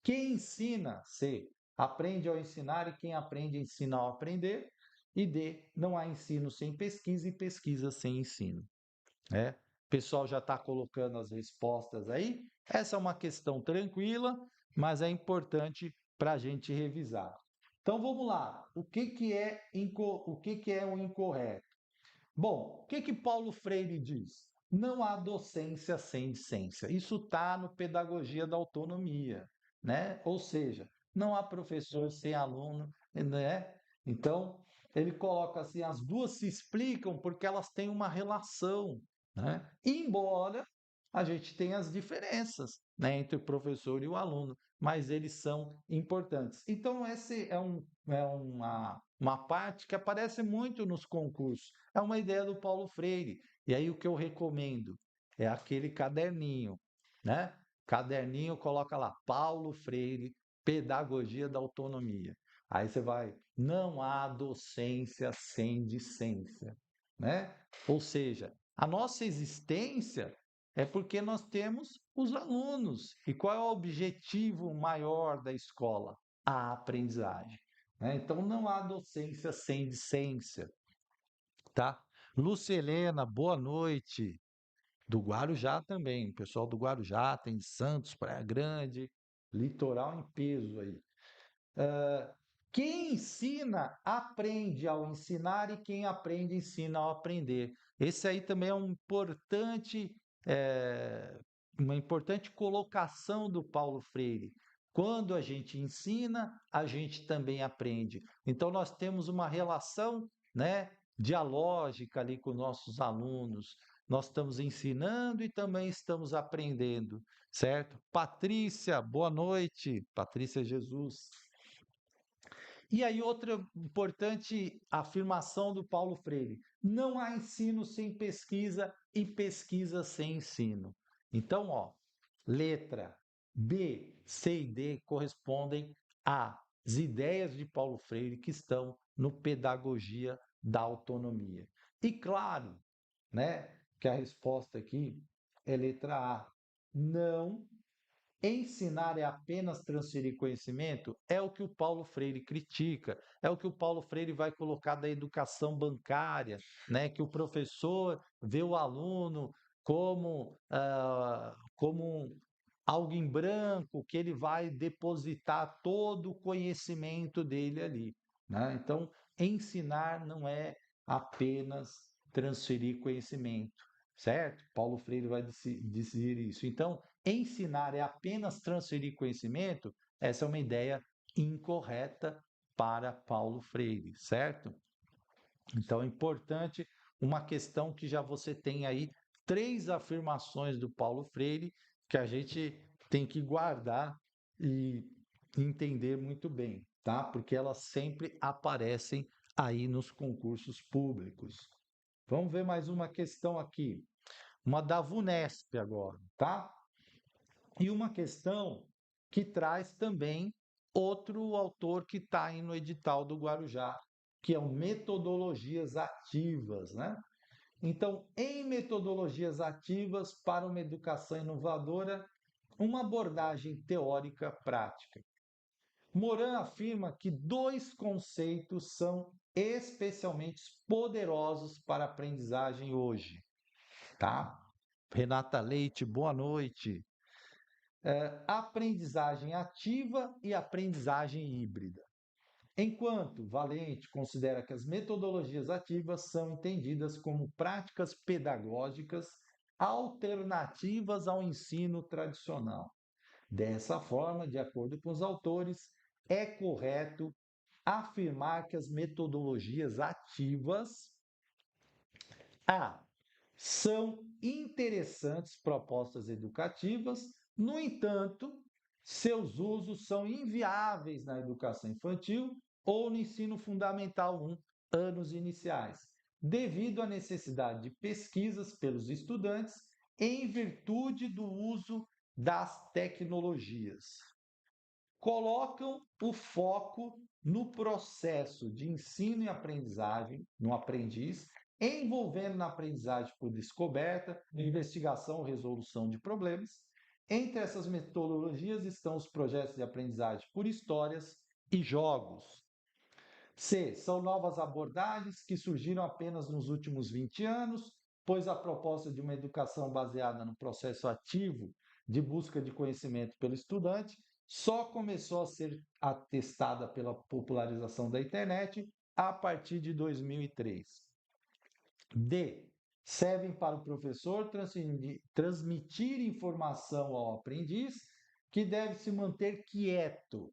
Quem ensina, C, aprende ao ensinar e quem aprende ensina ao aprender. E D, não há ensino sem pesquisa e pesquisa sem ensino. Né? O pessoal já está colocando as respostas aí. Essa é uma questão tranquila, mas é importante para a gente revisar. Então vamos lá. O que é o incorreto? Bom, o que Paulo Freire diz? Não há docência sem discência. Isso está no Pedagogia da Autonomia, né? Ou seja, não há professor sem aluno, né? Então, ele coloca assim, as duas se explicam porque elas têm uma relação, né? Embora a gente tenha as diferenças, né, entre o professor e o aluno, mas eles são importantes. Então, esse é uma parte que aparece muito nos concursos. É uma ideia do Paulo Freire. E aí o que eu recomendo é aquele caderninho, né? Caderninho, coloca lá, Paulo Freire, Pedagogia da Autonomia. Aí você vai, não há docência sem discência, né? Ou seja, a nossa existência é porque nós temos os alunos. E qual é o objetivo maior da escola? A aprendizagem. Né? Então não há docência sem discência, tá? Lúcia Helena, boa noite. Do Guarujá também, o pessoal do Guarujá, tem Santos, Praia Grande, litoral em peso aí. Quem ensina, aprende ao ensinar, e quem aprende, ensina ao aprender. Esse aí também é uma importante colocação do Paulo Freire. Quando a gente ensina, a gente também aprende. Então, nós temos uma relação, né, dialógica ali com nossos alunos. Nós estamos ensinando e também estamos aprendendo, certo? Patrícia, boa noite. Patrícia Jesus. E aí, outra importante afirmação do Paulo Freire: não há ensino sem pesquisa e pesquisa sem ensino. Então, ó, letra B, C e D correspondem às ideias de Paulo Freire que estão no Pedagogia da Autonomia. E claro, né, que a resposta aqui é letra A. Não ensinar é apenas transferir conhecimento? É o que o Paulo Freire critica, é o que o Paulo Freire vai colocar da educação bancária, né? Que o professor vê o aluno como algo em branco, que ele vai depositar todo o conhecimento dele ali, né? Então, ensinar não é apenas transferir conhecimento, certo? Paulo Freire vai dizer isso. Então, ensinar é apenas transferir conhecimento, essa é uma ideia incorreta para Paulo Freire, certo? Então é importante uma questão que já você tem aí três afirmações do Paulo Freire que a gente tem que guardar e entender muito bem, tá? Porque elas sempre aparecem aí nos concursos públicos. Vamos ver mais uma questão aqui, uma da VUNESP agora, tá? E uma questão que traz também outro autor que está aí no edital do Guarujá, que é o Metodologias Ativas, né? Então, em metodologias ativas para uma educação inovadora, uma abordagem teórica prática. Moran afirma que dois conceitos são especialmente poderosos para a aprendizagem hoje, tá? Renata Leite, boa noite. Aprendizagem ativa e aprendizagem híbrida. Enquanto Valente considera que as metodologias ativas são entendidas como práticas pedagógicas alternativas ao ensino tradicional. Dessa forma, de acordo com os autores, é correto afirmar que as metodologias ativas A. São interessantes propostas educativas, no entanto, seus usos são inviáveis na educação infantil ou no ensino fundamental 1, anos iniciais, devido à necessidade de pesquisas pelos estudantes em virtude do uso das tecnologias. Colocam o foco no processo de ensino e aprendizagem, no aprendiz, envolvendo na aprendizagem por descoberta, investigação ou resolução de problemas. Entre essas metodologias estão os projetos de aprendizagem por histórias e jogos. C. São novas abordagens que surgiram apenas nos últimos 20 anos, pois a proposta de uma educação baseada no processo ativo de busca de conhecimento pelo estudante só começou a ser atestada pela popularização da internet a partir de 2003. D. Servem para o professor transmitir informação ao aprendiz, que deve se manter quieto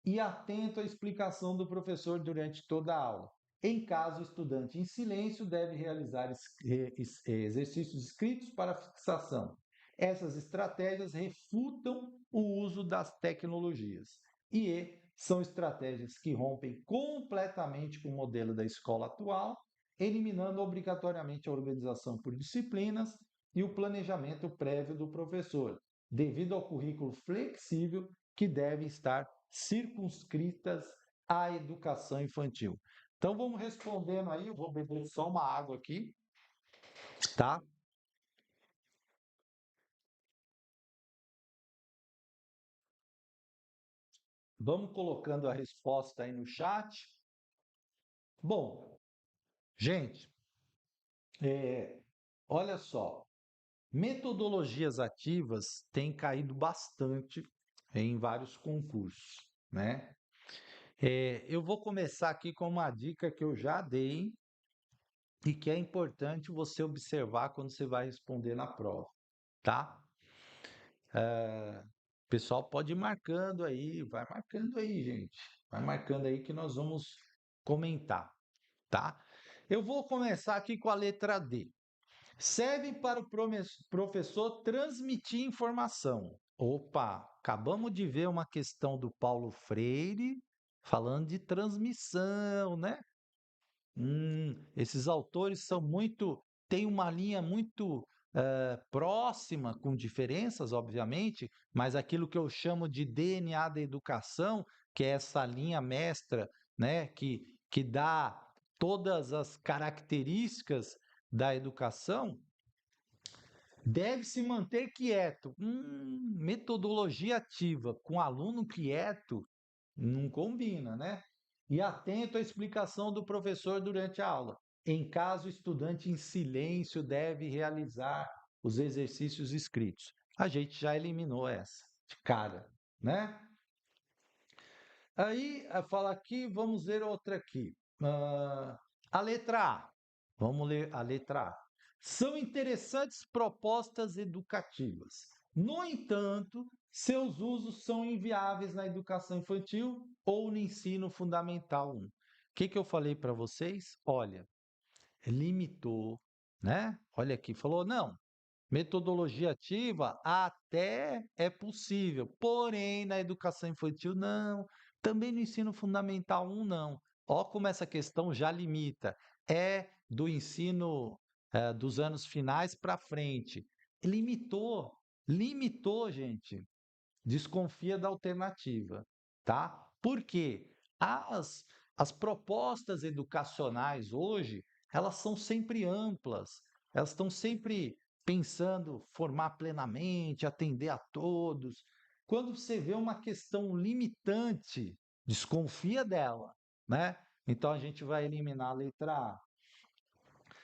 e atento à explicação do professor durante toda a aula. Em caso, o estudante em silêncio deve realizar exercícios escritos para fixação. Essas estratégias refutam o uso das tecnologias e são estratégias que rompem completamente com o modelo da escola atual, eliminando obrigatoriamente a organização por disciplinas e o planejamento prévio do professor, devido ao currículo flexível que deve estar circunscritas à educação infantil. Então vamos respondendo aí, eu vou beber só uma água aqui, tá? Vamos colocando a resposta aí no chat. Bom, gente, é, olha só, metodologias ativas têm caído bastante em vários concursos, né? Eu vou começar aqui com uma dica que eu já dei e que é importante você observar quando você vai responder na prova, tá? O pessoal pode ir marcando aí, vai marcando aí, gente. Vai marcando aí que nós vamos comentar, tá? Eu vou começar aqui com a letra D. Servem para o professor transmitir informação. Opa, acabamos de ver uma questão do Paulo Freire falando de transmissão, né? Esses autores são muito, têm uma linha muito próxima, com diferenças, obviamente, mas aquilo que eu chamo de DNA da educação, que é essa linha mestra, né, que dá todas as características da educação, deve se manter quieto. Metodologia ativa com aluno quieto não combina, né? E atento à explicação do professor durante a aula. Em caso, o estudante em silêncio deve realizar os exercícios escritos. A gente já eliminou essa de cara, né? Aí, fala aqui, vamos ver outra aqui. A letra A. Vamos ler a letra A. São interessantes propostas educativas. No entanto, seus usos são inviáveis na educação infantil ou no ensino fundamental 1. O que eu falei para vocês? Olha, limitou, né? Olha aqui, falou, não, metodologia ativa até é possível, porém na educação infantil não, também no ensino fundamental 1 não. Ó como essa questão já limita. É do ensino dos anos finais para frente. Limitou, limitou, gente. Desconfia da alternativa, tá? Por quê? As, as propostas educacionais hoje, elas são sempre amplas, elas estão sempre pensando formar plenamente, atender a todos. Quando você vê uma questão limitante, desconfia dela, né? Então a gente vai eliminar a letra A.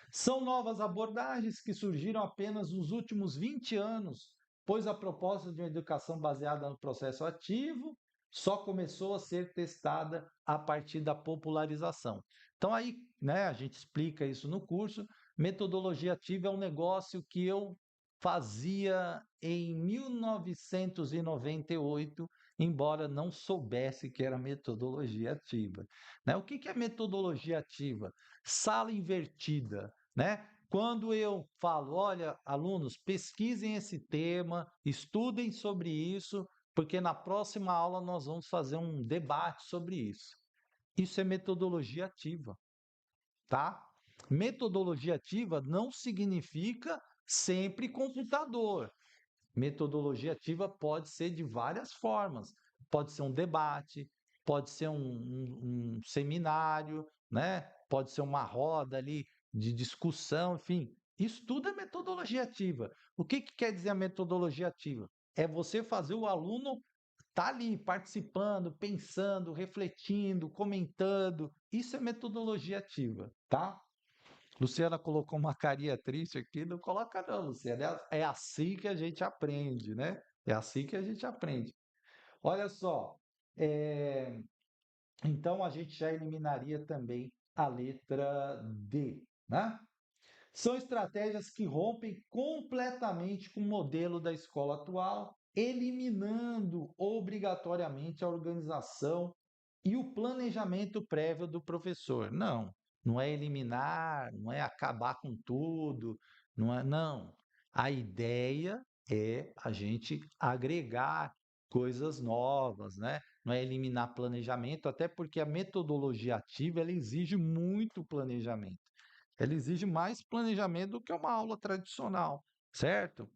São novas abordagens que surgiram apenas nos últimos 20 anos, pois a proposta de uma educação baseada no processo ativo só começou a ser testada a partir da popularização. Então aí, né, a gente explica isso no curso. Metodologia ativa é um negócio que eu fazia em 1998, embora não soubesse que era metodologia ativa. Né? O que é metodologia ativa? Sala invertida, né? Quando eu falo, olha, alunos, pesquisem esse tema, estudem sobre isso, porque na próxima aula nós vamos fazer um debate sobre isso. Isso é metodologia ativa, tá? Metodologia ativa não significa sempre computador. Metodologia ativa pode ser de várias formas. Pode ser um debate, pode ser um seminário, né? Pode ser uma roda ali de discussão, enfim. Isso tudo é metodologia ativa. O que quer dizer a metodologia ativa? É você fazer o aluno estar ali participando, pensando, refletindo, comentando. Isso é metodologia ativa, tá? Luciana colocou uma carinha triste aqui, não coloca não, Luciana. É assim que a gente aprende, né? É assim que a gente aprende. Olha só, é, então a gente já eliminaria também a letra D, né? São estratégias que rompem completamente com o modelo da escola atual, eliminando obrigatoriamente a organização e o planejamento prévio do professor. Não, não é eliminar, não é acabar com tudo, não é, não. A ideia é a gente agregar coisas novas, né? Não é eliminar planejamento, até porque a metodologia ativa ela exige muito planejamento. Ela exige mais planejamento do que uma aula tradicional, certo?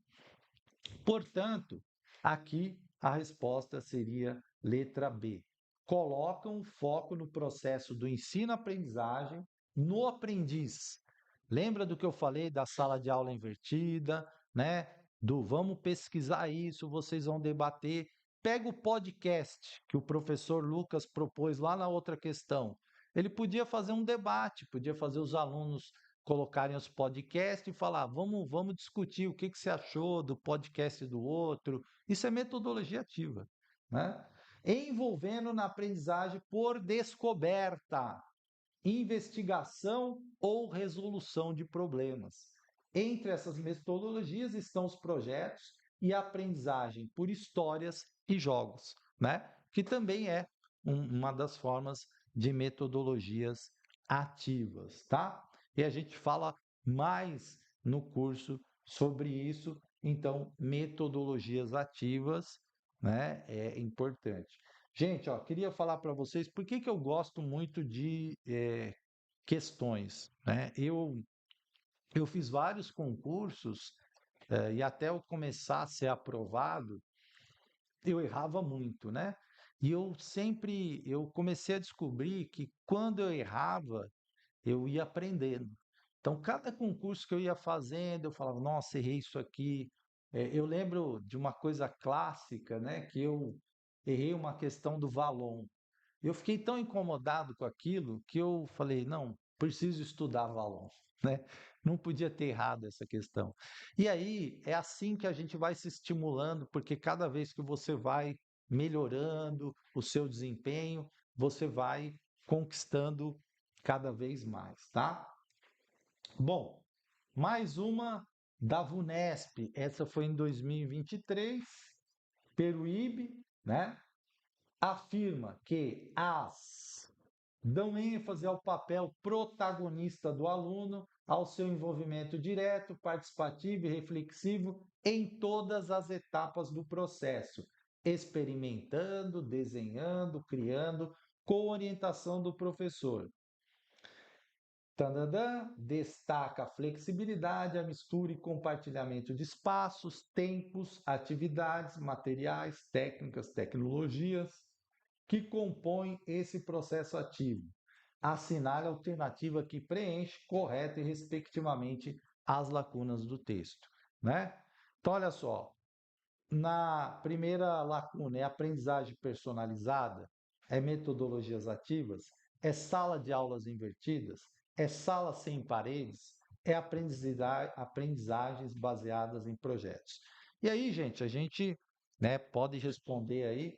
Portanto, aqui a resposta seria letra B. Colocam foco no processo do ensino-aprendizagem no aprendiz. Lembra do que eu falei da sala de aula invertida, né? Do vamos pesquisar isso, vocês vão debater. Pega o podcast que o professor Lucas propôs lá na outra questão. Ele podia fazer um debate, podia fazer os alunos colocarem os podcasts e falar, vamos discutir o que você achou do podcast do outro. Isso é metodologia ativa, né? Envolvendo na aprendizagem por descoberta, investigação ou resolução de problemas. Entre essas metodologias estão os projetos e aprendizagem por histórias e jogos, né? Que também é uma das formas de metodologias ativas, tá? E a gente fala mais no curso sobre isso, então metodologias ativas, né, é importante. Gente, ó, queria falar para vocês por que eu gosto muito de questões, né? Eu fiz vários concursos e até eu começar a ser aprovado, eu errava muito, né? E eu comecei a descobrir que quando eu errava, eu ia aprendendo. Então, cada concurso que eu ia fazendo, eu falava, nossa, errei isso aqui. Eu lembro de uma coisa clássica, né? Que eu errei uma questão do Valon. Eu fiquei tão incomodado com aquilo que eu falei, não, preciso estudar Valon, né? Não podia ter errado essa questão. E aí é assim que a gente vai se estimulando, porque cada vez que você vai melhorando o seu desempenho, você vai conquistando cada vez mais, tá? Bom, mais uma da VUNESP, essa foi em 2023, Peruíbe, né? Afirma que as dão ênfase ao papel protagonista do aluno, ao seu envolvimento direto, participativo e reflexivo em todas as etapas do processo, experimentando, desenhando, criando, com orientação do professor. Tandadã, destaca a flexibilidade, a mistura e compartilhamento de espaços, tempos, atividades, materiais, técnicas, tecnologias que compõem esse processo ativo. Assinale a alternativa que preenche correta e respectivamente as lacunas do texto, né? Então, olha só, na primeira lacuna é aprendizagem personalizada, é metodologias ativas, é sala de aulas invertidas, é sala sem paredes, é aprendizagens baseadas em projetos. E aí, gente, a gente, né, pode responder aí.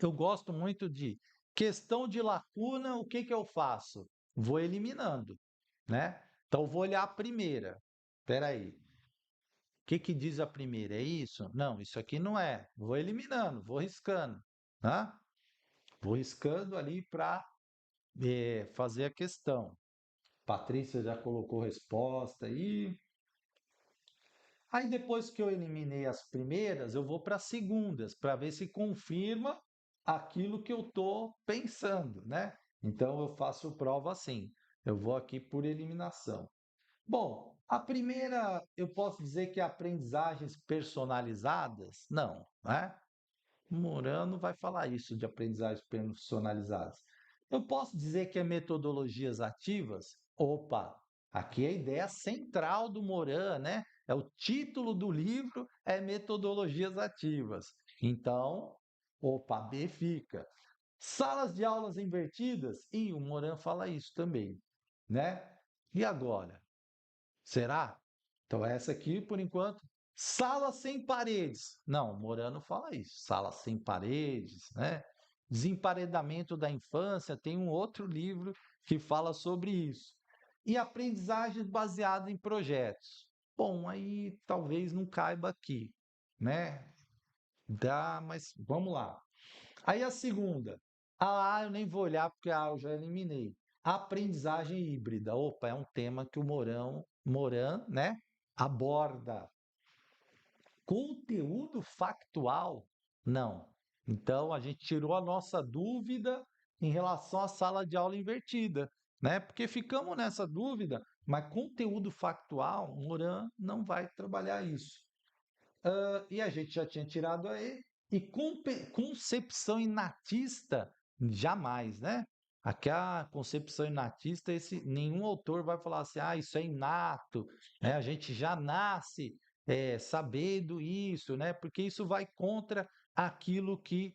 Eu gosto muito de questão de lacuna, o que que eu faço? Vou eliminando, né? Então, vou olhar a primeira. Espera aí. O que que diz a primeira? É isso? Não, isso aqui não é. Vou eliminando, vou riscando, tá? Vou riscando ali para fazer a questão. Patrícia já colocou resposta aí. Aí depois que eu eliminei as primeiras, eu vou para as segundas, para ver se confirma aquilo que eu estou pensando, né? Então eu faço prova assim. Eu vou aqui por eliminação. Bom, a primeira, eu posso dizer que é aprendizagens personalizadas? Não, né? Morano vai falar isso de aprendizagens personalizadas. Eu posso dizer que é metodologias ativas? Opa, aqui é a ideia central do Moran, né? É o título do livro, é metodologias ativas. Então, opa, B fica. Salas de aulas invertidas? E o Moran fala isso também, né? E agora? Será? Então, essa aqui, por enquanto, sala sem paredes. Não, Morano fala isso. Sala sem paredes, né? Desemparedamento da infância, tem um outro livro que fala sobre isso. E aprendizagem baseada em projetos. Bom, aí talvez não caiba aqui, né? Dá, mas vamos lá. Aí a segunda. Eu nem vou olhar porque eu já eliminei. Aprendizagem híbrida. Opa, é um tema que o Moran, né, aborda. Conteúdo factual? Não. Então a gente tirou a nossa dúvida em relação à sala de aula invertida, né? Porque ficamos nessa dúvida, mas conteúdo factual, o Moran não vai trabalhar isso. E a gente já tinha tirado aí. E concepção inatista, jamais, né? Aquela concepção inatista, nenhum autor vai falar assim, isso é inato, né? A gente já nasce sabendo isso, né? Porque isso vai contra aquilo que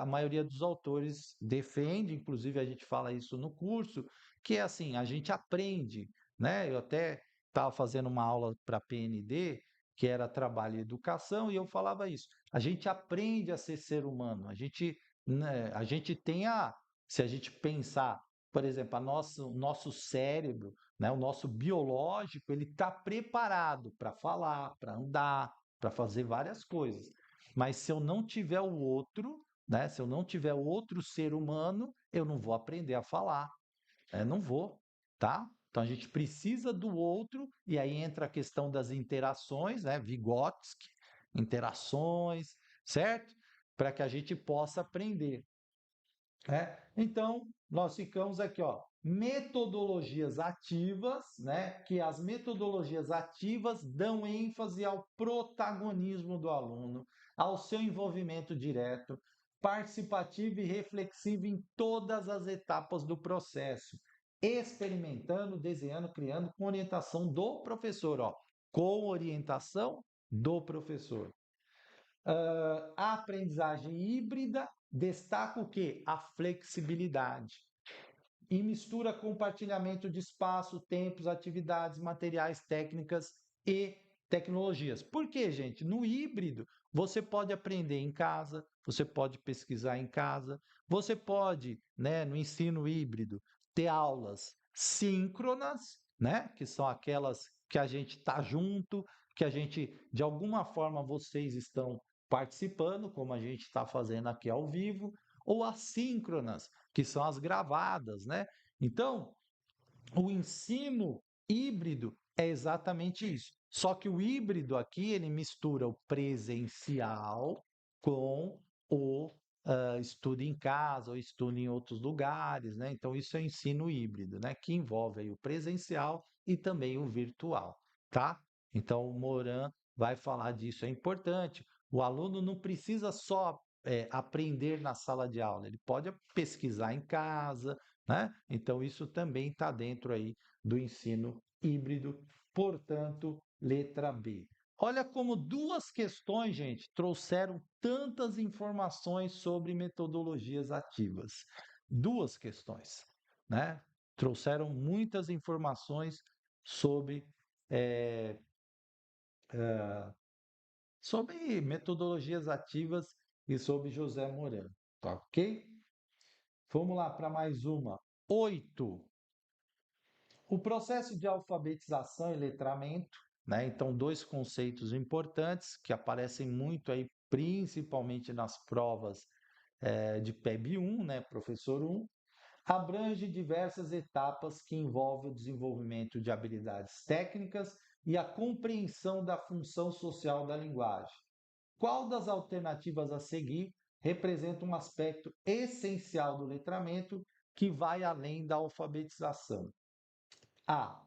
a maioria dos autores defende, inclusive a gente fala isso no curso, que é assim, a gente aprende, né? Eu até estava fazendo uma aula para PND, que era trabalho e educação, e eu falava isso. A gente aprende a ser humano, né, a gente tem se a gente pensar, por exemplo, o nosso cérebro, né, o nosso biológico, ele está preparado para falar, para andar, para fazer várias coisas. Mas se eu não tiver o outro, né? Se eu não tiver o outro ser humano, eu não vou aprender a falar. Não vou, tá? Então a gente precisa do outro, e aí entra a questão das interações, né? Vygotsky, interações, certo? Para que a gente possa aprender, né? Então, nós ficamos aqui, ó, metodologias ativas, né? Que as metodologias ativas dão ênfase ao protagonismo do aluno, ao seu envolvimento direto, participativo e reflexivo em todas as etapas do processo, experimentando, desenhando, criando com orientação do professor, ó, com orientação do professor. A aprendizagem híbrida destaca o quê? A flexibilidade. E mistura compartilhamento de espaço, tempos, atividades, materiais, técnicas e tecnologias. Por quê, gente? No híbrido, você pode aprender em casa, você pode pesquisar em casa, você pode, né, no ensino híbrido, ter aulas síncronas, né, que são aquelas que a gente está junto, que a gente, de alguma forma, vocês estão participando, como a gente está fazendo aqui ao vivo, ou assíncronas, que são as gravadas, né? Então, o ensino híbrido é exatamente isso. Só que o híbrido aqui, ele mistura o presencial com o estudo em casa ou estudo em outros lugares, né? Então, isso é ensino híbrido, né? Que envolve aí o presencial e também o virtual, tá? Então, o Moran vai falar disso, é importante. O aluno não precisa só aprender na sala de aula, ele pode pesquisar em casa, né? Então, isso também está dentro aí do ensino híbrido, portanto, letra B. Olha como duas questões, gente, trouxeram tantas informações sobre metodologias ativas. Duas questões, né? Trouxeram muitas informações sobre, é, sobre metodologias ativas e sobre José Moran, tá ok? Vamos lá para mais uma. 8. O processo de alfabetização e letramento, né? Então, dois conceitos importantes que aparecem muito aí, principalmente nas provas de PEB 1, né? Professor 1, abrange diversas etapas que envolvem o desenvolvimento de habilidades técnicas e a compreensão da função social da linguagem. Qual das alternativas a seguir representa um aspecto essencial do letramento que vai além da alfabetização? A.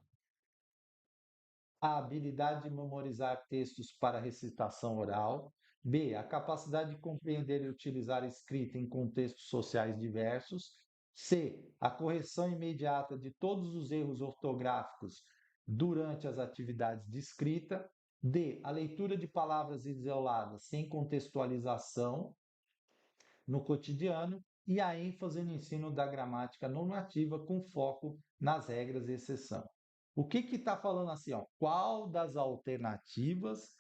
A habilidade de memorizar textos para recitação oral. B. A capacidade de compreender e utilizar a escrita em contextos sociais diversos. C. A correção imediata de todos os erros ortográficos durante as atividades de escrita. D. A leitura de palavras isoladas sem contextualização no cotidiano. E a ênfase no ensino da gramática normativa com foco nas regras e exceção. O que está falando assim? Ó? Qual das alternativas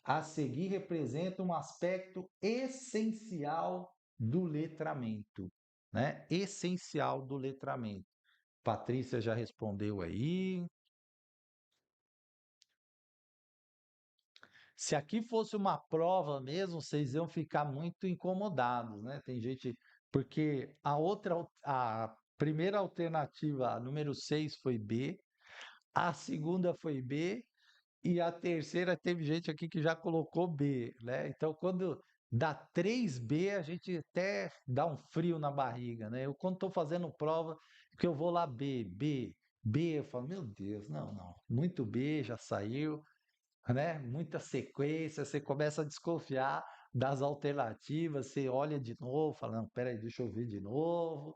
a seguir representa um aspecto essencial do letramento? Né? Essencial do letramento. Patrícia já respondeu aí. Se aqui fosse uma prova mesmo, vocês iam ficar muito incomodados, né? Tem gente. Porque a primeira alternativa, a número 6 foi B, a segunda foi B, e a terceira teve gente aqui que já colocou B, né? Então, quando dá 3B, a gente até dá um frio na barriga, né? Eu, quando estou fazendo prova, que eu vou lá B, eu falo, meu Deus, não, não, muito B, já saiu, né? Muita sequência, você começa a desconfiar das alternativas, você olha de novo, fala, não, peraí, deixa eu ver de novo.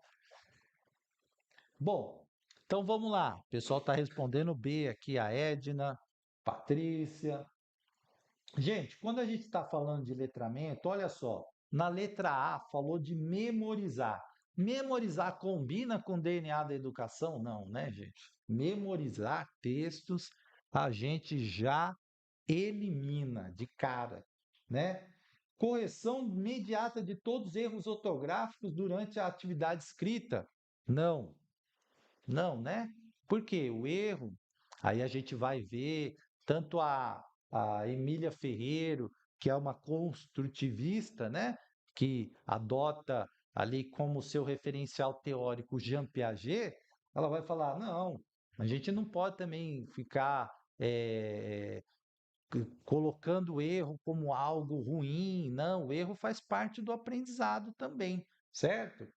Bom, então vamos lá. O pessoal está respondendo B aqui, a Edna, Patrícia. Gente, quando a gente está falando de letramento, olha só, na letra A falou de memorizar. Memorizar combina com o DNA da educação? Não, né, gente? Memorizar textos a gente já elimina de cara, né? Correção imediata de todos os erros ortográficos durante a atividade escrita? Não, não, né? Porque o erro, aí a gente vai ver tanto a Emília Ferreiro, que é uma construtivista, né? Que adota ali como seu referencial teórico Jean Piaget, ela vai falar: não, a gente não pode também ficar colocando o erro como algo ruim. Não, o erro faz parte do aprendizado também, certo?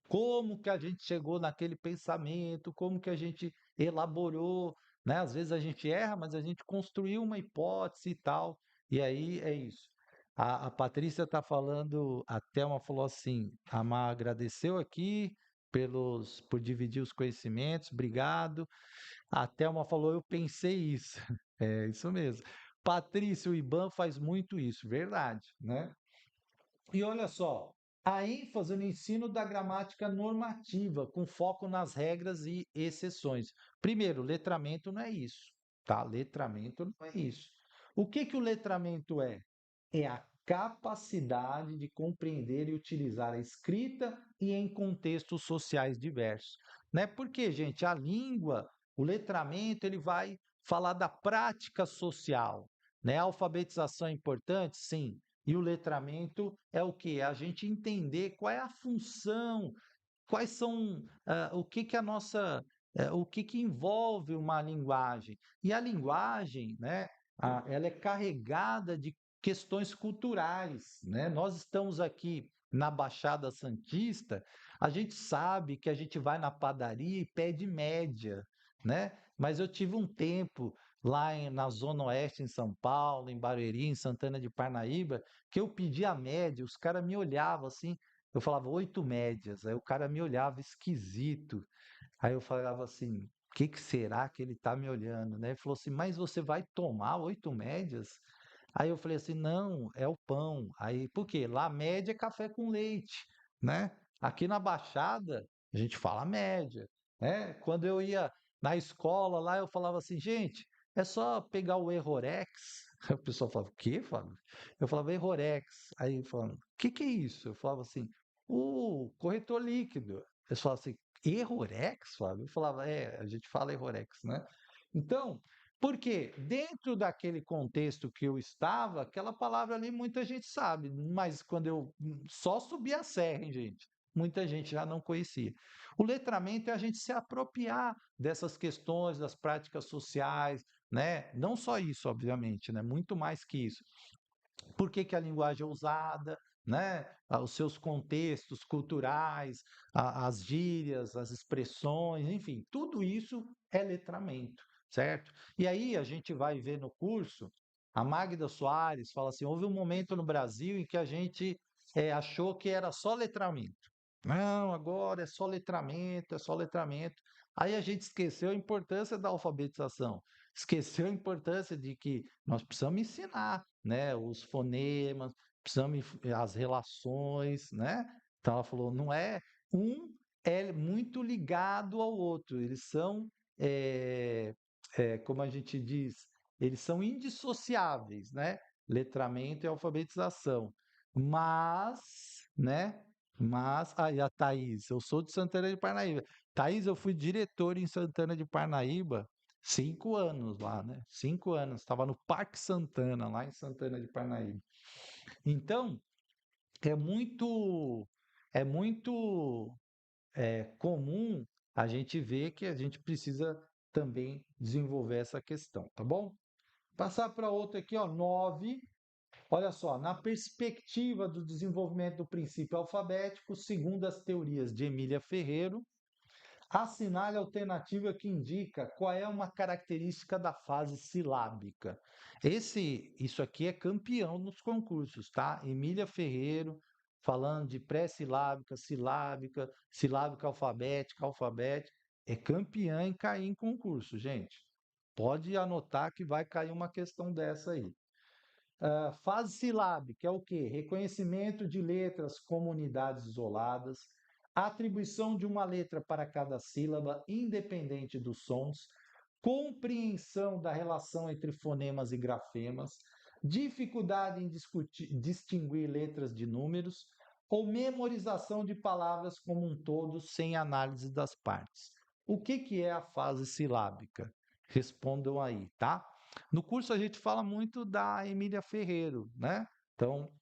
Como que a gente chegou naquele pensamento, como que a gente elaborou, né? Às vezes a gente erra, mas a gente construiu uma hipótese e tal, e aí é isso. A Patrícia está falando, a Thelma falou assim, a Má agradeceu aqui por dividir os conhecimentos, obrigado. A Thelma falou, eu pensei isso. É isso mesmo. Patrícia, o IBAN faz muito isso, verdade, né? E olha só, a ênfase no ensino da gramática normativa, com foco nas regras e exceções. Primeiro, letramento não é isso, tá? Letramento não é isso. O que que o letramento é? É a capacidade de compreender e utilizar a escrita e em contextos sociais diversos, né? Porque, gente, a língua, o letramento, ele vai falar da prática social, né? A alfabetização é importante, sim. E o letramento é o que? É a gente entender qual é a função, quais são, o que que a nossa, o que que envolve uma linguagem. E a linguagem, né, ela é carregada de questões culturais, né? Nós estamos aqui na Baixada Santista, a gente sabe que a gente vai na padaria e pede média, né? Mas eu tive um tempo lá na Zona Oeste, em São Paulo, em Barueri, em Santana de Parnaíba, que eu pedi a média, os caras me olhavam assim, eu falava 8 médias, aí o cara me olhava esquisito. Aí eu falava assim, o que que será que ele tá me olhando, né? Ele falou assim, mas você vai tomar 8 médias? Aí eu falei assim, não, é o pão. Aí, por quê? Lá média é café com leite, né? Aqui na Baixada, a gente fala média, né? Quando eu ia na escola lá, eu falava assim, gente, é só pegar o Errorex. Aí o pessoal falava, o quê, Fábio? Eu falava Errorex. Aí falando, o que que é isso? Eu falava assim, o corretor líquido. Eles falavam assim, Errorex, Fábio? Eu falava, a gente fala Errorex, né? Então, porque dentro daquele contexto que eu estava, aquela palavra ali muita gente sabe, mas quando eu só subi a serra, hein, gente? Muita gente já não conhecia. O letramento é a gente se apropriar dessas questões, das práticas sociais, né? Não só isso, obviamente, né? Muito mais que isso. Por que que a linguagem é usada, né? Os seus contextos culturais, as gírias, as expressões, enfim, tudo isso é letramento, certo? E aí a gente vai ver no curso, a Magda Soares fala assim: houve um momento no Brasil em que a gente achou que era só letramento. Não, agora é só letramento, é só letramento. Aí a gente esqueceu a importância da alfabetização, esqueceu a importância de que nós precisamos ensinar, né, os fonemas, precisamos as relações, né? Então ela falou, não é um é muito ligado ao outro, eles são como a gente diz, eles são indissociáveis, né? Letramento e alfabetização. Mas, né? Mas, aí a Thaís, eu sou de Santana de Parnaíba. Thaís, eu fui diretor em Santana de Parnaíba 5 anos lá, né? 5 anos. Estava no Parque Santana, lá em Santana de Parnaíba. Então, é muito, é muito comum a gente ver que a gente precisa também desenvolver essa questão, tá bom? Passar para outra aqui, ó, 9. Olha só, na perspectiva do desenvolvimento do princípio alfabético, segundo as teorias de Emília Ferreiro, assinale a alternativa que indica qual é uma característica da fase silábica. Isso aqui é campeão nos concursos, tá? Emília Ferreiro, falando de pré-silábica, silábica, silábica alfabética, alfabética, é campeã em cair em concurso, gente. Pode anotar que vai cair uma questão dessa aí. Fase silábica é o quê? Reconhecimento de letras como unidades isoladas, atribuição de uma letra para cada sílaba, independente dos sons, compreensão da relação entre fonemas e grafemas, dificuldade em distinguir letras de números, ou memorização de palavras como um todo sem análise das partes. O que que é a fase silábica? Respondam aí, tá? No curso a gente fala muito da Emília Ferreiro, né? Então,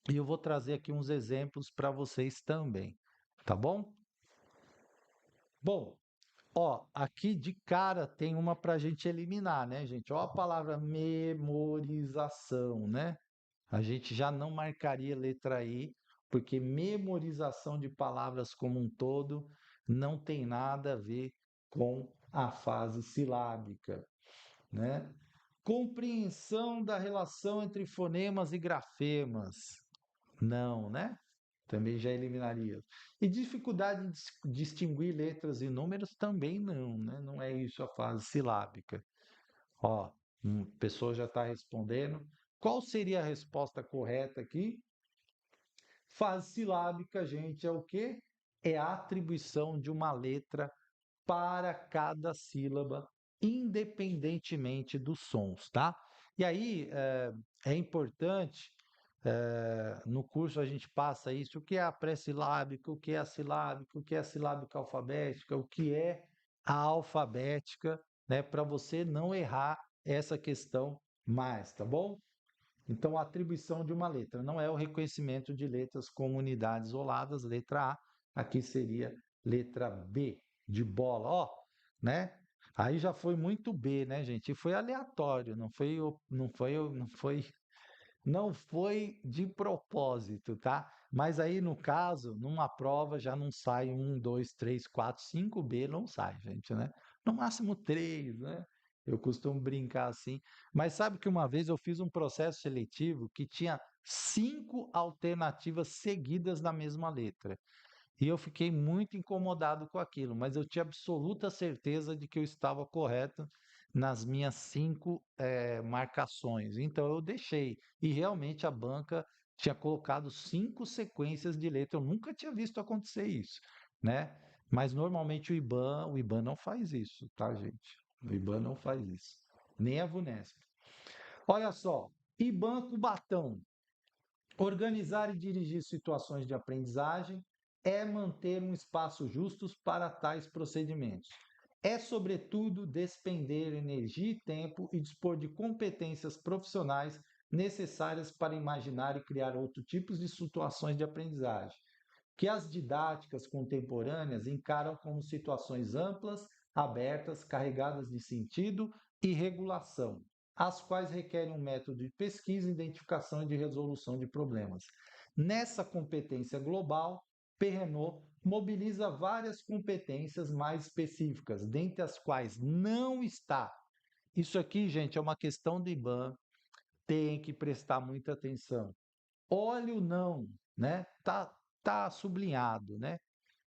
eu vou trazer aqui uns exemplos para vocês também, tá bom? Bom, ó, aqui de cara tem uma para a gente eliminar, né, gente? Ó, a palavra memorização, né? A gente já não marcaria letra I, porque memorização de palavras como um todo não tem nada a ver com a fase silábica, né? Compreensão da relação entre fonemas e grafemas. Não, né? Também já eliminaria. E dificuldade de distinguir letras e números também não, né? Não é isso a fase silábica. Ó, pessoa já está respondendo. Qual seria a resposta correta aqui? Fase silábica, gente, é o quê? É a atribuição de uma letra para cada sílaba, independentemente dos sons, tá? E aí é importante, no curso a gente passa isso, o que é a pré-silábica, o que é a silábica, o que é a silábica alfabética, o que é a alfabética, né? Para você não errar essa questão mais, tá bom? Então, a atribuição de uma letra não é o reconhecimento de letras como unidades isoladas, letra A, aqui seria letra B, de bola, ó, né? Aí já foi muito B, né, gente? E foi aleatório, não foi de propósito, tá? Mas aí, no caso, numa prova já não sai um, dois, três, quatro, cinco B, não sai, gente, né? No máximo três, né? Eu costumo brincar assim. Mas sabe que uma vez eu fiz um processo seletivo que tinha cinco alternativas seguidas da mesma letra. E eu fiquei muito incomodado com aquilo, mas eu tinha absoluta certeza de que eu estava correto nas minhas cinco marcações. Então eu deixei. E realmente a banca tinha colocado cinco sequências de letra. Eu nunca tinha visto acontecer isso, né? Mas normalmente o IBAN não faz isso, tá, gente? O IBAN não faz isso. Nem a VUNESP. Olha só, IBAN Cubatão. Organizar e dirigir situações de aprendizagem é manter um espaço justo para tais procedimentos. É, sobretudo, despender energia e tempo e dispor de competências profissionais necessárias para imaginar e criar outros tipos de situações de aprendizagem, que as didáticas contemporâneas encaram como situações amplas, abertas, carregadas de sentido e regulação, as quais requerem um método de pesquisa, identificação e de resolução de problemas. Nessa competência global, Perrenot mobiliza várias competências mais específicas, dentre as quais não está. Isso aqui, gente, é uma questão de IBAN, tem que prestar muita atenção. Olha o não, né? Tá sublinhado, né?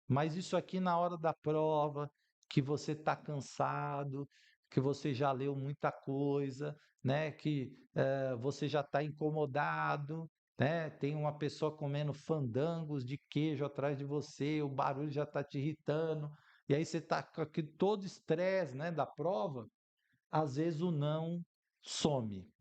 Mas isso aqui na hora da prova, que você está cansado, que você já leu muita coisa, né? Que você já está incomodado, né? Tem uma pessoa comendo fandangos de queijo atrás de você, o barulho já está te irritando, e aí você está com todo estresse, né? Da prova, às vezes o não some,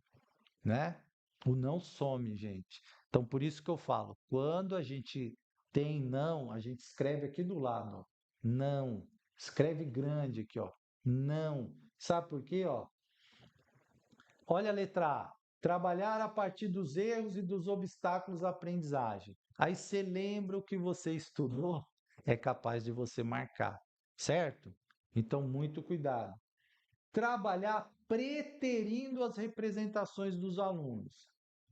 né? O não some, gente. Então, por isso que eu falo, quando a gente tem não, a gente escreve aqui do lado, ó, não. Escreve grande aqui, ó. Não. Sabe por quê, ó? Olha a letra A. Trabalhar a partir dos erros e dos obstáculos à aprendizagem. Aí você lembra o que você estudou, é capaz de você marcar, certo? Então, muito cuidado. Trabalhar preterindo as representações dos alunos,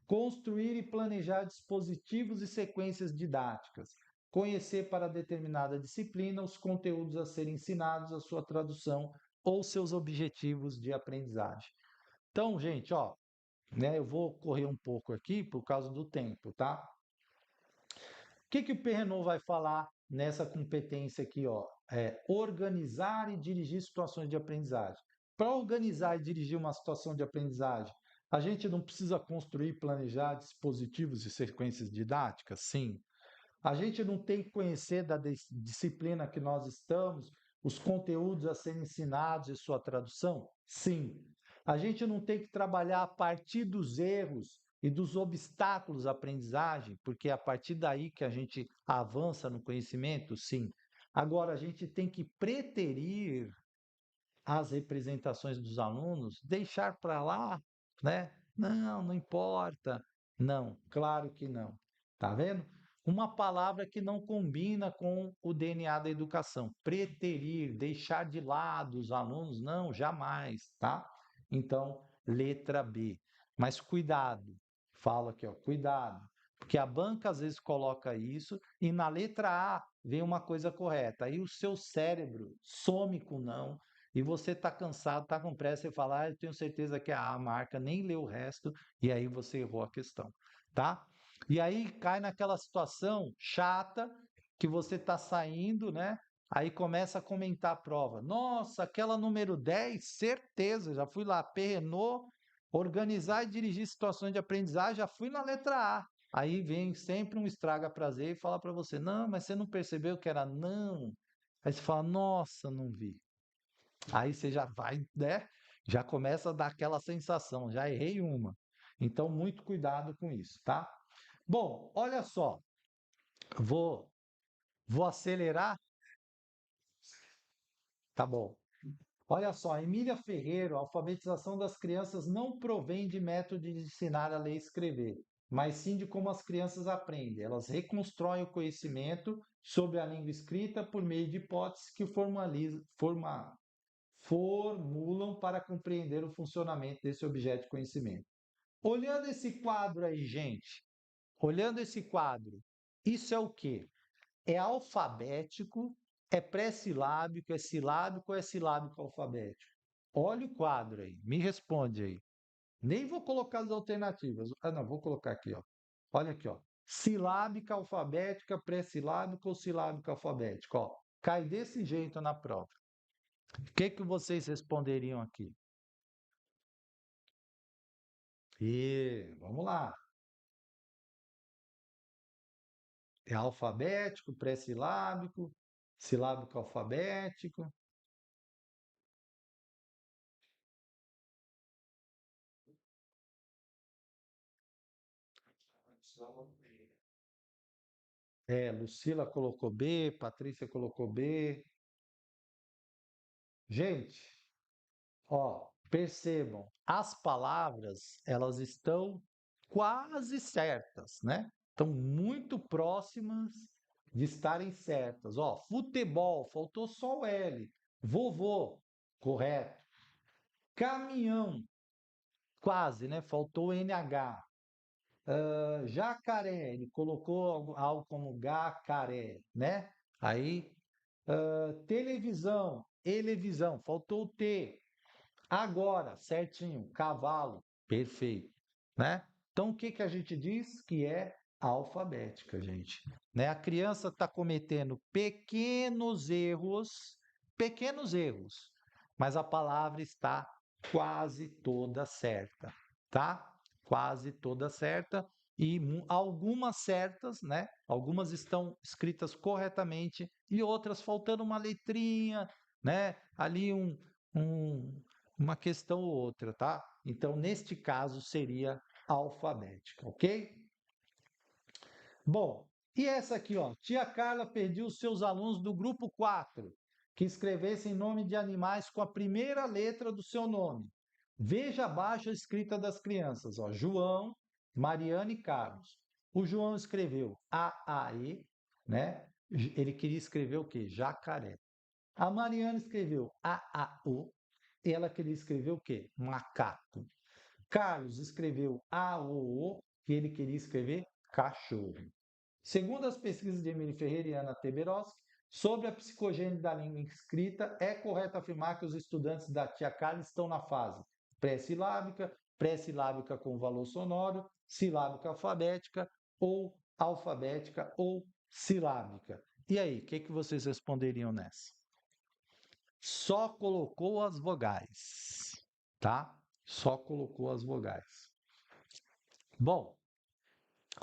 construir e planejar dispositivos e sequências didáticas, conhecer para determinada disciplina os conteúdos a serem ensinados, a sua tradução ou seus objetivos de aprendizagem. Então, gente, ó, né, eu vou correr um pouco aqui por causa do tempo, tá? O que o Perrenot vai falar nessa competência aqui, ó? É organizar e dirigir situações de aprendizagem. Para organizar e dirigir uma situação de aprendizagem, a gente não precisa construir e planejar dispositivos e sequências didáticas? Sim. A gente não tem que conhecer da disciplina que nós estamos, os conteúdos a serem ensinados e sua tradução? Sim. A gente não tem que trabalhar a partir dos erros e dos obstáculos à aprendizagem, porque é a partir daí que a gente avança no conhecimento? Sim. Agora, a gente tem que preterir as representações dos alunos, deixar para lá, né? Não, não importa. Não, claro que não. Tá vendo? Uma palavra que não combina com o DNA da educação. Preterir, deixar de lado os alunos, não, jamais, tá? Então, letra B. Mas cuidado, falo aqui, ó, cuidado, porque a banca às vezes coloca isso e na letra A vem uma coisa correta. Aí o seu cérebro some com não e você está cansado, está com pressa e fala, eu tenho certeza que é a marca, nem leu o resto e aí você errou a questão, tá? E aí cai naquela situação chata que você está saindo, né? Aí começa a comentar a prova. Nossa, aquela número 10, certeza, já fui lá, perrenou, organizar e dirigir situações de aprendizagem, já fui na letra A. Aí vem sempre um estraga-prazer e fala para você: não, mas você não percebeu que era não. Aí você fala: nossa, não vi. Aí você já vai, né? Já começa a dar aquela sensação: já errei uma. Então, muito cuidado com isso, tá? Bom, olha só, vou, vou acelerar, tá bom. Olha só, Emília Ferreira, a alfabetização das crianças não provém de método de ensinar a ler e escrever, mas sim de como as crianças aprendem. Elas reconstroem o conhecimento sobre a língua escrita por meio de hipóteses que formulam para compreender o funcionamento desse objeto de conhecimento. Olhando esse quadro aí, gente, olhando esse quadro, isso é o quê? É alfabético, é pré-silábico, é silábico ou é silábico alfabético? Olha o quadro aí, me responde aí. Nem vou colocar as alternativas. Ah, não, vou colocar aqui, ó. Olha aqui, ó. Silábica alfabética, pré-silábica ou silábica alfabética, ó. Cai desse jeito na prova. O que que vocês responderiam aqui? E vamos lá. É alfabético, pré-silábico, silábico alfabético. É, Lucila colocou B, Patrícia colocou B. Gente, ó, percebam, as palavras, elas estão quase certas, né? Estão muito próximas de estarem certas. Ó, futebol, faltou só o L. Vovô, correto. Caminhão, quase, né? Faltou o NH. Jacaré, ele colocou algo como gacaré, né? Aí, televisão, elevisão, faltou o T. Agora, certinho, cavalo, perfeito, né? Então, o que que a gente diz? Que é alfabética, gente. Né? A criança está cometendo pequenos erros, mas a palavra está quase toda certa, tá? Quase toda certa e algumas certas, né? Algumas estão escritas corretamente e outras faltando uma letrinha, né? Ali um, uma questão ou outra, tá? Então, neste caso, seria alfabética, ok? Bom, e essa aqui, ó. Tia Carla pediu os seus alunos do grupo 4 que escrevessem nome de animais com a primeira letra do seu nome. Veja abaixo a escrita das crianças, ó. João, Mariana e Carlos. O João escreveu A-A-E, né? Ele queria escrever o quê? Jacaré. A Mariana escreveu A-A-O, e ela queria escrever o quê? Macaco. Carlos escreveu A-O-O, e ele queria escrever cachorro. Segundo as pesquisas de Emílio Ferreira e Ana Teberoski, sobre a psicogênese da língua escrita, é correto afirmar que os estudantes da Tia Carla estão na fase pré-silábica, pré-silábica com valor sonoro, silábica alfabética ou silábica. E aí, o que, que vocês responderiam nessa? Só colocou as vogais, tá? Só colocou as vogais. Bom,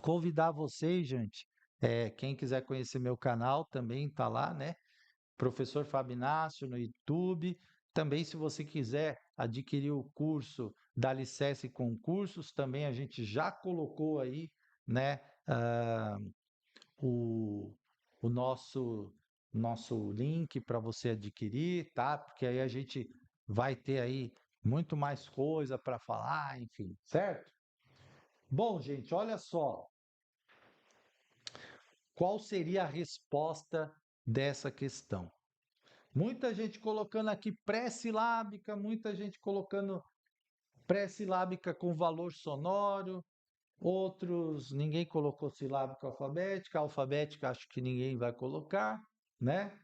convidar vocês, gente, quem quiser conhecer meu canal também tá lá, né? Professor Fabinácio no YouTube. Também, se você quiser adquirir o curso da Alicerce Concursos, também a gente já colocou aí, né? O, o nosso link para você adquirir, tá? Porque aí a gente vai ter aí muito mais coisa para falar, enfim, certo? Bom, gente, olha só, qual seria a resposta dessa questão? Muita gente colocando aqui pré-silábica, muita gente colocando pré-silábica com valor sonoro, outros ninguém colocou silábica alfabética acho que ninguém vai colocar, né?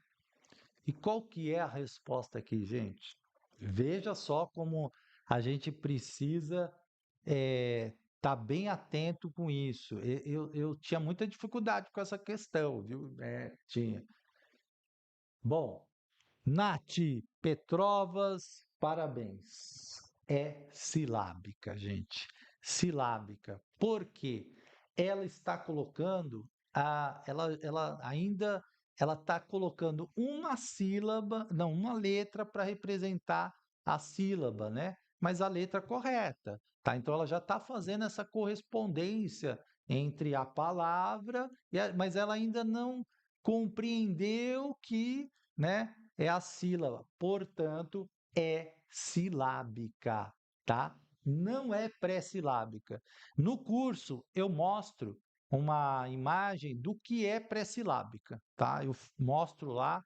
E qual que é a resposta aqui, gente? Veja só como a gente precisa estar bem atento com isso. Eu tinha muita dificuldade com essa questão, viu? Tinha. Bom, Nath Petrovas, parabéns. É silábica, gente. Silábica. Por quê? Ela está colocando ela ainda ela está colocando uma sílaba, não, uma letra para representar a sílaba, né? Mas a letra correta, tá? Então ela já está fazendo essa correspondência entre a palavra, mas ela ainda não compreendeu que, né? É a sílaba, portanto, é silábica, tá? Não é pré-silábica. No curso, eu mostro uma imagem do que é pré-silábica, tá? Eu mostro lá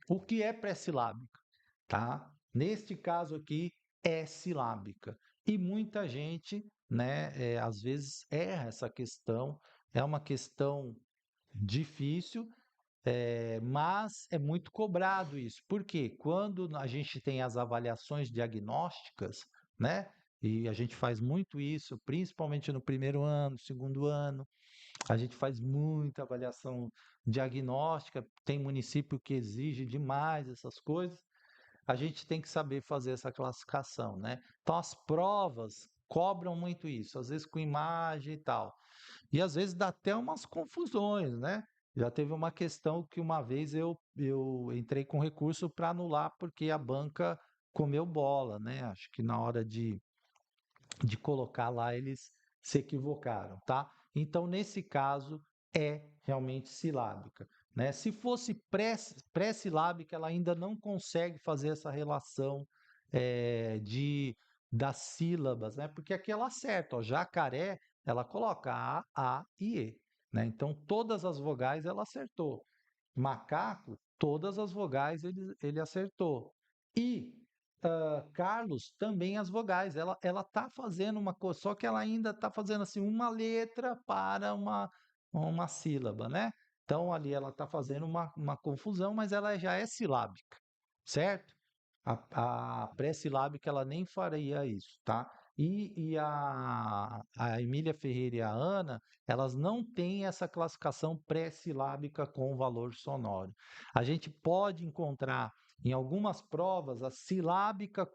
o que é pré-silábica, tá? Neste caso aqui, é silábica. E muita gente, né, às vezes erra essa questão, é uma questão difícil, mas é muito cobrado isso. Porque quando a gente tem as avaliações diagnósticas, né? E a gente faz muito isso, principalmente no primeiro ano, segundo ano, a gente faz muita avaliação diagnóstica, tem município que exige demais essas coisas, a gente tem que saber fazer essa classificação, né? Então as provas cobram muito isso, às vezes com imagem e tal. E às vezes dá até umas confusões, né? Já teve uma questão que uma vez eu entrei com recurso para anular porque a banca comeu bola, né? Acho que na hora de colocar lá eles se equivocaram, tá? Então, nesse caso, é realmente silábica, né? Se fosse pré-silábica, ela ainda não consegue fazer essa relação das sílabas, né? Porque aqui ela acerta, ó, jacaré, ela coloca A e E, né? Então, todas as vogais ela acertou. Macaco, todas as vogais ele acertou. E Carlos, também as vogais. Ela está fazendo uma coisa, só que ela ainda está fazendo assim uma letra para uma sílaba, né? Então ali ela está fazendo uma confusão, mas ela já é silábica, certo? A pré-silábica ela nem faria isso, tá? A Emília Ferreira e a Ana, elas não têm essa classificação pré-silábica com valor sonoro. A gente pode encontrar em algumas provas a silábica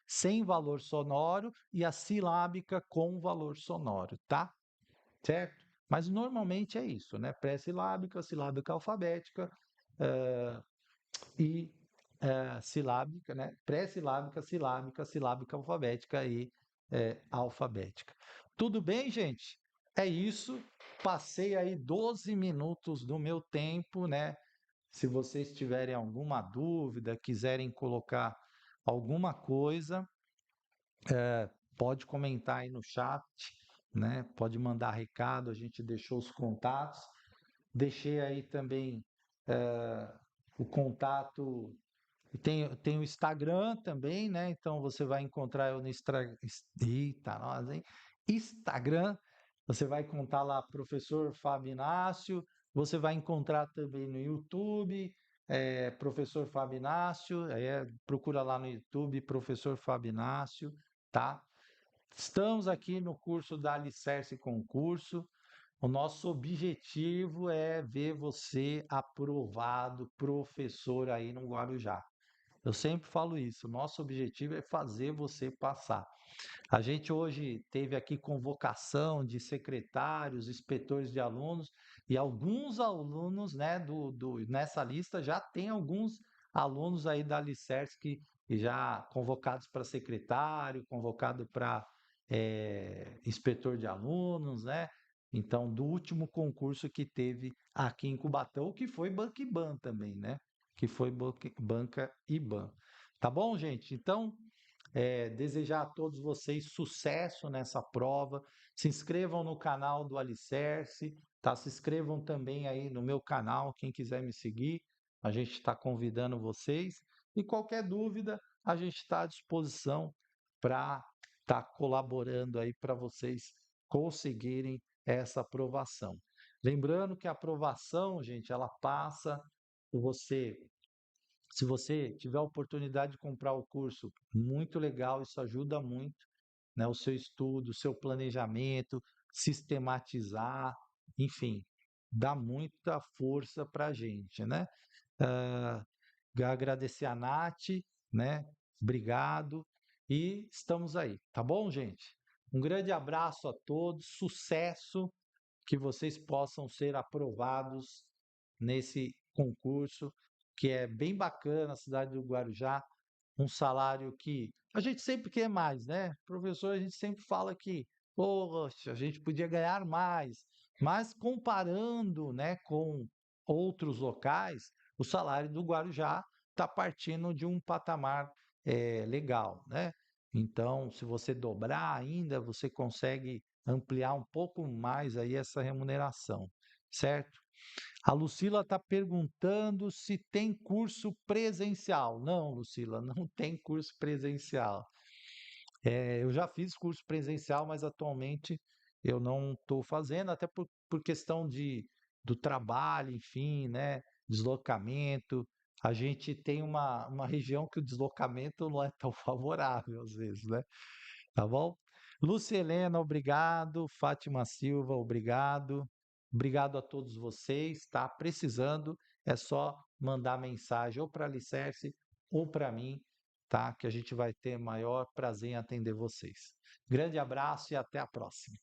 sem valor sonoro e a silábica com valor sonoro, tá? Certo? Mas normalmente é isso, né? Pré-silábica, silábica alfabética, eh, e silábica, né? Pré-silábica, silábica, silábica alfabética e alfabética. Tudo bem, gente? É isso. Passei aí 12 minutos do meu tempo, né? Se vocês tiverem alguma dúvida, quiserem colocar alguma coisa, pode comentar aí no chat, né? Pode mandar recado, a gente deixou os contatos. Deixei aí também o contato. E tem o Instagram também, né? Então você vai encontrar eu no Eita, nós, hein? Instagram. Você vai encontrar lá professor Fábio Inácio. Você vai encontrar também no YouTube, professor Fábio Inácio. Procura lá no YouTube, professor Fábio Inácio, tá? Estamos aqui no curso da Alicerce Concurso. O nosso objetivo é ver você aprovado, professor aí no Guarujá. Eu sempre falo isso. Nosso objetivo é fazer você passar. A gente hoje teve aqui convocação de secretários, inspetores de alunos, e alguns alunos, né, nessa lista já tem alguns alunos aí da Alicerce que já convocados para secretário, convocado para inspetor de alunos, né? Então, do último concurso que teve aqui em Cubatão, que foi Banca IBAN também, né? Que foi Banca IBAN. Tá bom, gente? Então, desejar a todos vocês sucesso nessa prova. Se inscrevam no canal do Alicerce, tá? Se inscrevam também aí no meu canal, quem quiser me seguir, a gente está convidando vocês. E qualquer dúvida, a gente está à disposição para estar colaborando aí para vocês conseguirem essa aprovação. Lembrando que a aprovação, gente, ela passa por você. Se você tiver a oportunidade de comprar o curso, muito legal, isso ajuda muito, né, o seu estudo, o seu planejamento, sistematizar, enfim, dá muita força para a gente, né? Ah, agradecer a Nath, né? Obrigado e estamos aí, tá bom, gente? Um grande abraço a todos, sucesso, que vocês possam ser aprovados nesse concurso, que é bem bacana, a cidade do Guarujá, um salário que a gente sempre quer mais, né? Professor, a gente sempre fala que, poxa, a gente podia ganhar mais, mas comparando, né, com outros locais, o salário do Guarujá está partindo de um patamar legal, né? Então, se você dobrar ainda, você consegue ampliar um pouco mais aí essa remuneração, certo? A Lucila está perguntando se tem curso presencial. Não, Lucila, não tem curso presencial. Eu já fiz curso presencial, mas atualmente eu não estou fazendo, até por questão do trabalho, enfim, né? Deslocamento. A gente tem uma região que o deslocamento não é tão favorável às vezes, né? Tá bom? Lúcia Helena, obrigado. Fátima Silva, obrigado. Obrigado a todos vocês, tá? Precisando, é só mandar mensagem ou para a Alicerce ou para mim, tá? Que a gente vai ter maior prazer em atender vocês. Grande abraço e até a próxima.